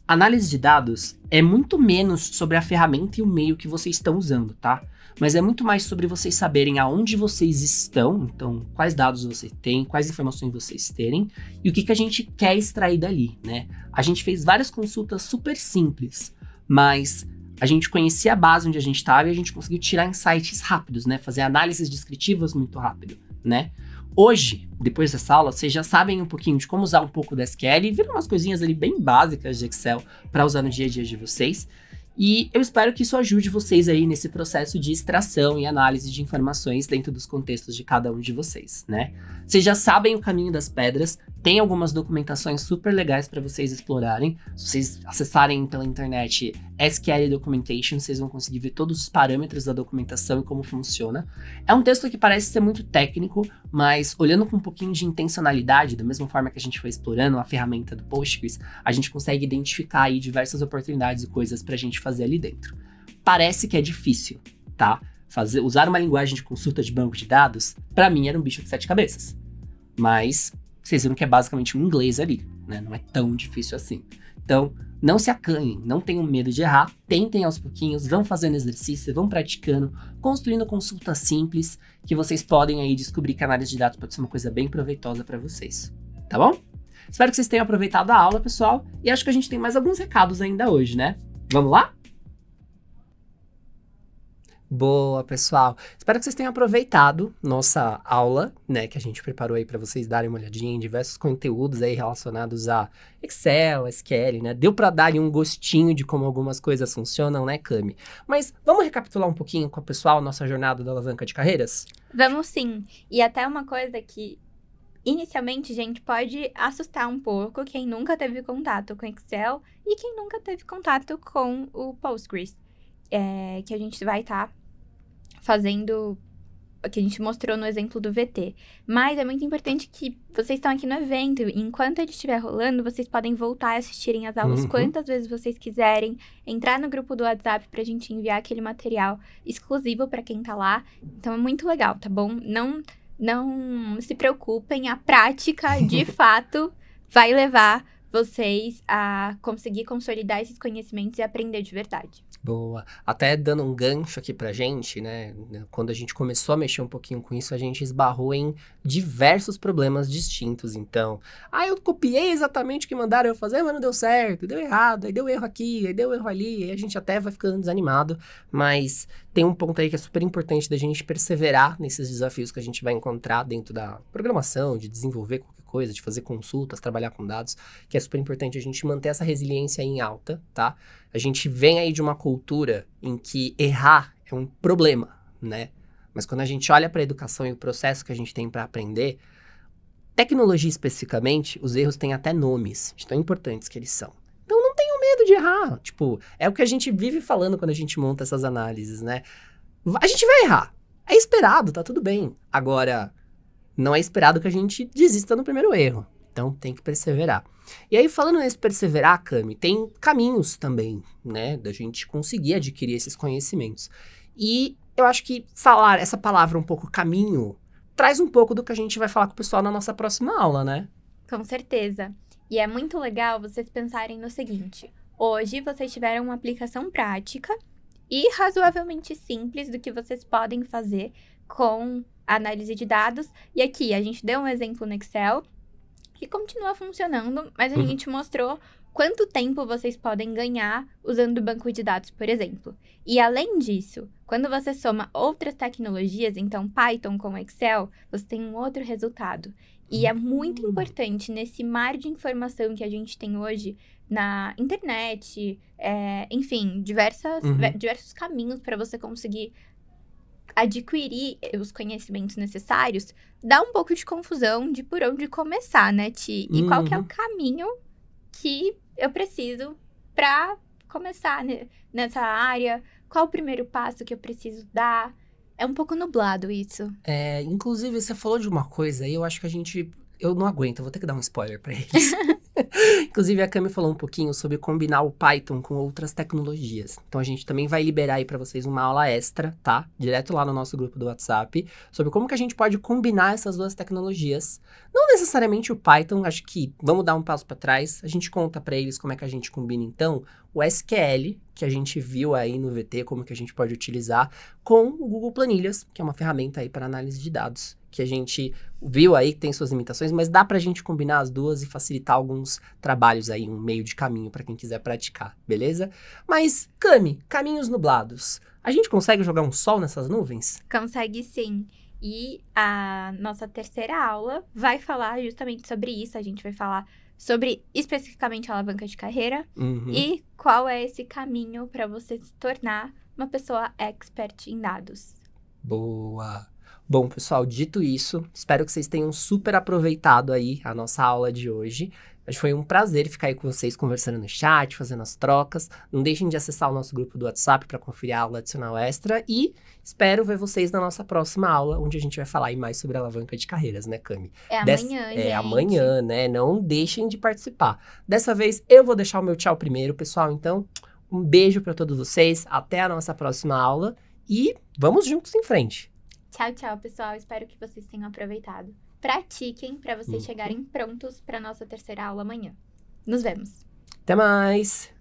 análise de dados é muito menos sobre a ferramenta e o meio que vocês estão usando, tá? Mas é muito mais sobre vocês saberem aonde vocês estão, então quais dados você tem, quais informações vocês terem e o que a gente quer extrair dali, né? A gente fez várias consultas super simples, mas a gente conhecia a base onde a gente estava e a gente conseguiu tirar insights rápidos, né? Fazer análises descritivas muito rápido, né? Hoje, depois dessa aula, vocês já sabem um pouquinho de como usar um pouco da SQL e viram umas coisinhas ali bem básicas de Excel para usar no dia a dia de vocês. E eu espero que isso ajude vocês aí nesse processo de extração e análise de informações dentro dos contextos de cada um de vocês, né? Vocês já sabem o caminho das pedras, tem algumas documentações super legais para vocês explorarem. Se vocês acessarem pela internet SQL Documentation, vocês vão conseguir ver todos os parâmetros da documentação e como funciona. É um texto que parece ser muito técnico, mas olhando com um pouquinho de intencionalidade, da mesma forma que a gente foi explorando a ferramenta do Postgres, a gente consegue identificar aí diversas oportunidades e coisas pra gente fazer ali dentro. Parece que é difícil, tá? Usar uma linguagem de consulta de banco de dados, pra mim era um bicho de 7 cabeças. Mas vocês viram que é basicamente um inglês ali, né? Não é tão difícil assim. Então, não se acanhem, não tenham medo de errar, tentem aos pouquinhos, vão fazendo exercício, vão praticando, construindo consultas simples, que vocês podem aí descobrir que a análise de dados pode ser uma coisa bem proveitosa para vocês, tá bom? Espero que vocês tenham aproveitado a aula, pessoal, e acho que a gente tem mais alguns recados ainda hoje, né? Vamos lá? Boa, pessoal. Espero que vocês tenham aproveitado nossa aula, né, que a gente preparou aí para vocês darem uma olhadinha em diversos conteúdos aí relacionados a Excel, SQL, né? Deu para darem um gostinho de como algumas coisas funcionam, né, Cami? Mas vamos recapitular um pouquinho com o pessoal nossa jornada da alavanca de carreiras? Vamos sim. E até uma coisa que inicialmente, gente, pode assustar um pouco quem nunca teve contato com Excel e quem nunca teve contato com o Postgres. Que a gente vai estar fazendo o que a gente mostrou no exemplo do VT. Mas é muito importante que vocês estão aqui no evento. Enquanto ele estiver rolando, vocês podem voltar e assistirem as aulas quantas vezes vocês quiserem. Entrar no grupo do WhatsApp pra gente enviar aquele material exclusivo pra quem tá lá. Então é muito legal, tá bom? Não se preocupem, a prática, de fato, vai levar vocês a conseguir consolidar esses conhecimentos e aprender de verdade. Boa. Até dando um gancho aqui pra gente, né? Quando a gente começou a mexer um pouquinho com isso, a gente esbarrou em diversos problemas distintos. Então, eu copiei exatamente o que mandaram eu fazer, mas não deu certo, deu errado, aí deu erro aqui, aí deu erro ali, aí a gente até vai ficando desanimado. Mas tem um ponto aí que é super importante da gente perseverar nesses desafios que a gente vai encontrar dentro da programação, de desenvolver qualquer coisa, de fazer consultas, trabalhar com dados, que é super importante a gente manter essa resiliência em alta, tá? A gente vem aí de uma cultura em que errar é um problema, né? Mas quando a gente olha para a educação e o processo que a gente tem para aprender, tecnologia especificamente, os erros têm até nomes, de tão importantes que eles são. Então não tenham medo de errar. Tipo, é o que a gente vive falando quando a gente monta essas análises, né? A gente vai errar. É esperado, tá tudo bem. Agora, não é esperado que a gente desista no primeiro erro. Então, tem que perseverar. E aí, falando nesse perseverar, Cami, tem caminhos também, né, da gente conseguir adquirir esses conhecimentos. E eu acho que falar essa palavra um pouco caminho traz um pouco do que a gente vai falar com o pessoal na nossa próxima aula, né? Com certeza. E é muito legal vocês pensarem no seguinte: hoje vocês tiveram uma aplicação prática e razoavelmente simples do que vocês podem fazer com a análise de dados. E aqui, a gente deu um exemplo no Excel que continua funcionando, mas a gente mostrou quanto tempo vocês podem ganhar usando o banco de dados, por exemplo. E além disso, quando você soma outras tecnologias, então Python com Excel, você tem um outro resultado. E é muito importante nesse mar de informação que a gente tem hoje na internet, enfim, diversos caminhos para você conseguir adquirir os conhecimentos necessários, dá um pouco de confusão de por onde começar, né, Ti? E qual que é o caminho que eu preciso para começar nessa área? Qual o primeiro passo que eu preciso dar? É um pouco nublado isso. Inclusive, você falou de uma coisa aí, eu acho que eu não aguento, eu vou ter que dar um spoiler pra eles. Inclusive, a Cami falou um pouquinho sobre combinar o Python com outras tecnologias. Então, a gente também vai liberar aí pra vocês uma aula extra, tá? Direto lá no nosso grupo do WhatsApp, sobre como que a gente pode combinar essas duas tecnologias. Não necessariamente o Python, acho que vamos dar um passo pra trás. A gente conta pra eles como é que a gente combina, então, o SQL, que a gente viu aí no VT, como que a gente pode utilizar, com o Google Planilhas, que é uma ferramenta aí para análise de dados, que a gente viu aí que tem suas limitações, mas dá pra gente combinar as duas e facilitar alguns trabalhos aí, um meio de caminho para quem quiser praticar, beleza? Mas, Cami, caminhos nublados. A gente consegue jogar um sol nessas nuvens? Consegue sim. E a nossa terceira aula vai falar justamente sobre isso. A gente vai falar sobre especificamente a alavanca de carreira e qual é esse caminho para você se tornar uma pessoa expert em dados. Boa! Bom, pessoal, dito isso, espero que vocês tenham super aproveitado aí a nossa aula de hoje. Acho que foi um prazer ficar aí com vocês conversando no chat, fazendo as trocas. Não deixem de acessar o nosso grupo do WhatsApp para conferir a aula adicional extra. E espero ver vocês na nossa próxima aula, onde a gente vai falar aí mais sobre a alavanca de carreiras, né, Cami? Amanhã, gente. Amanhã, né? Não deixem de participar. Dessa vez, eu vou deixar o meu tchau primeiro, pessoal. Então, um beijo para todos vocês. Até a nossa próxima aula. E vamos juntos em frente. Tchau, tchau, pessoal. Espero que vocês tenham aproveitado. Pratiquem para vocês chegarem prontos para nossa terceira aula amanhã. Nos vemos. Até mais!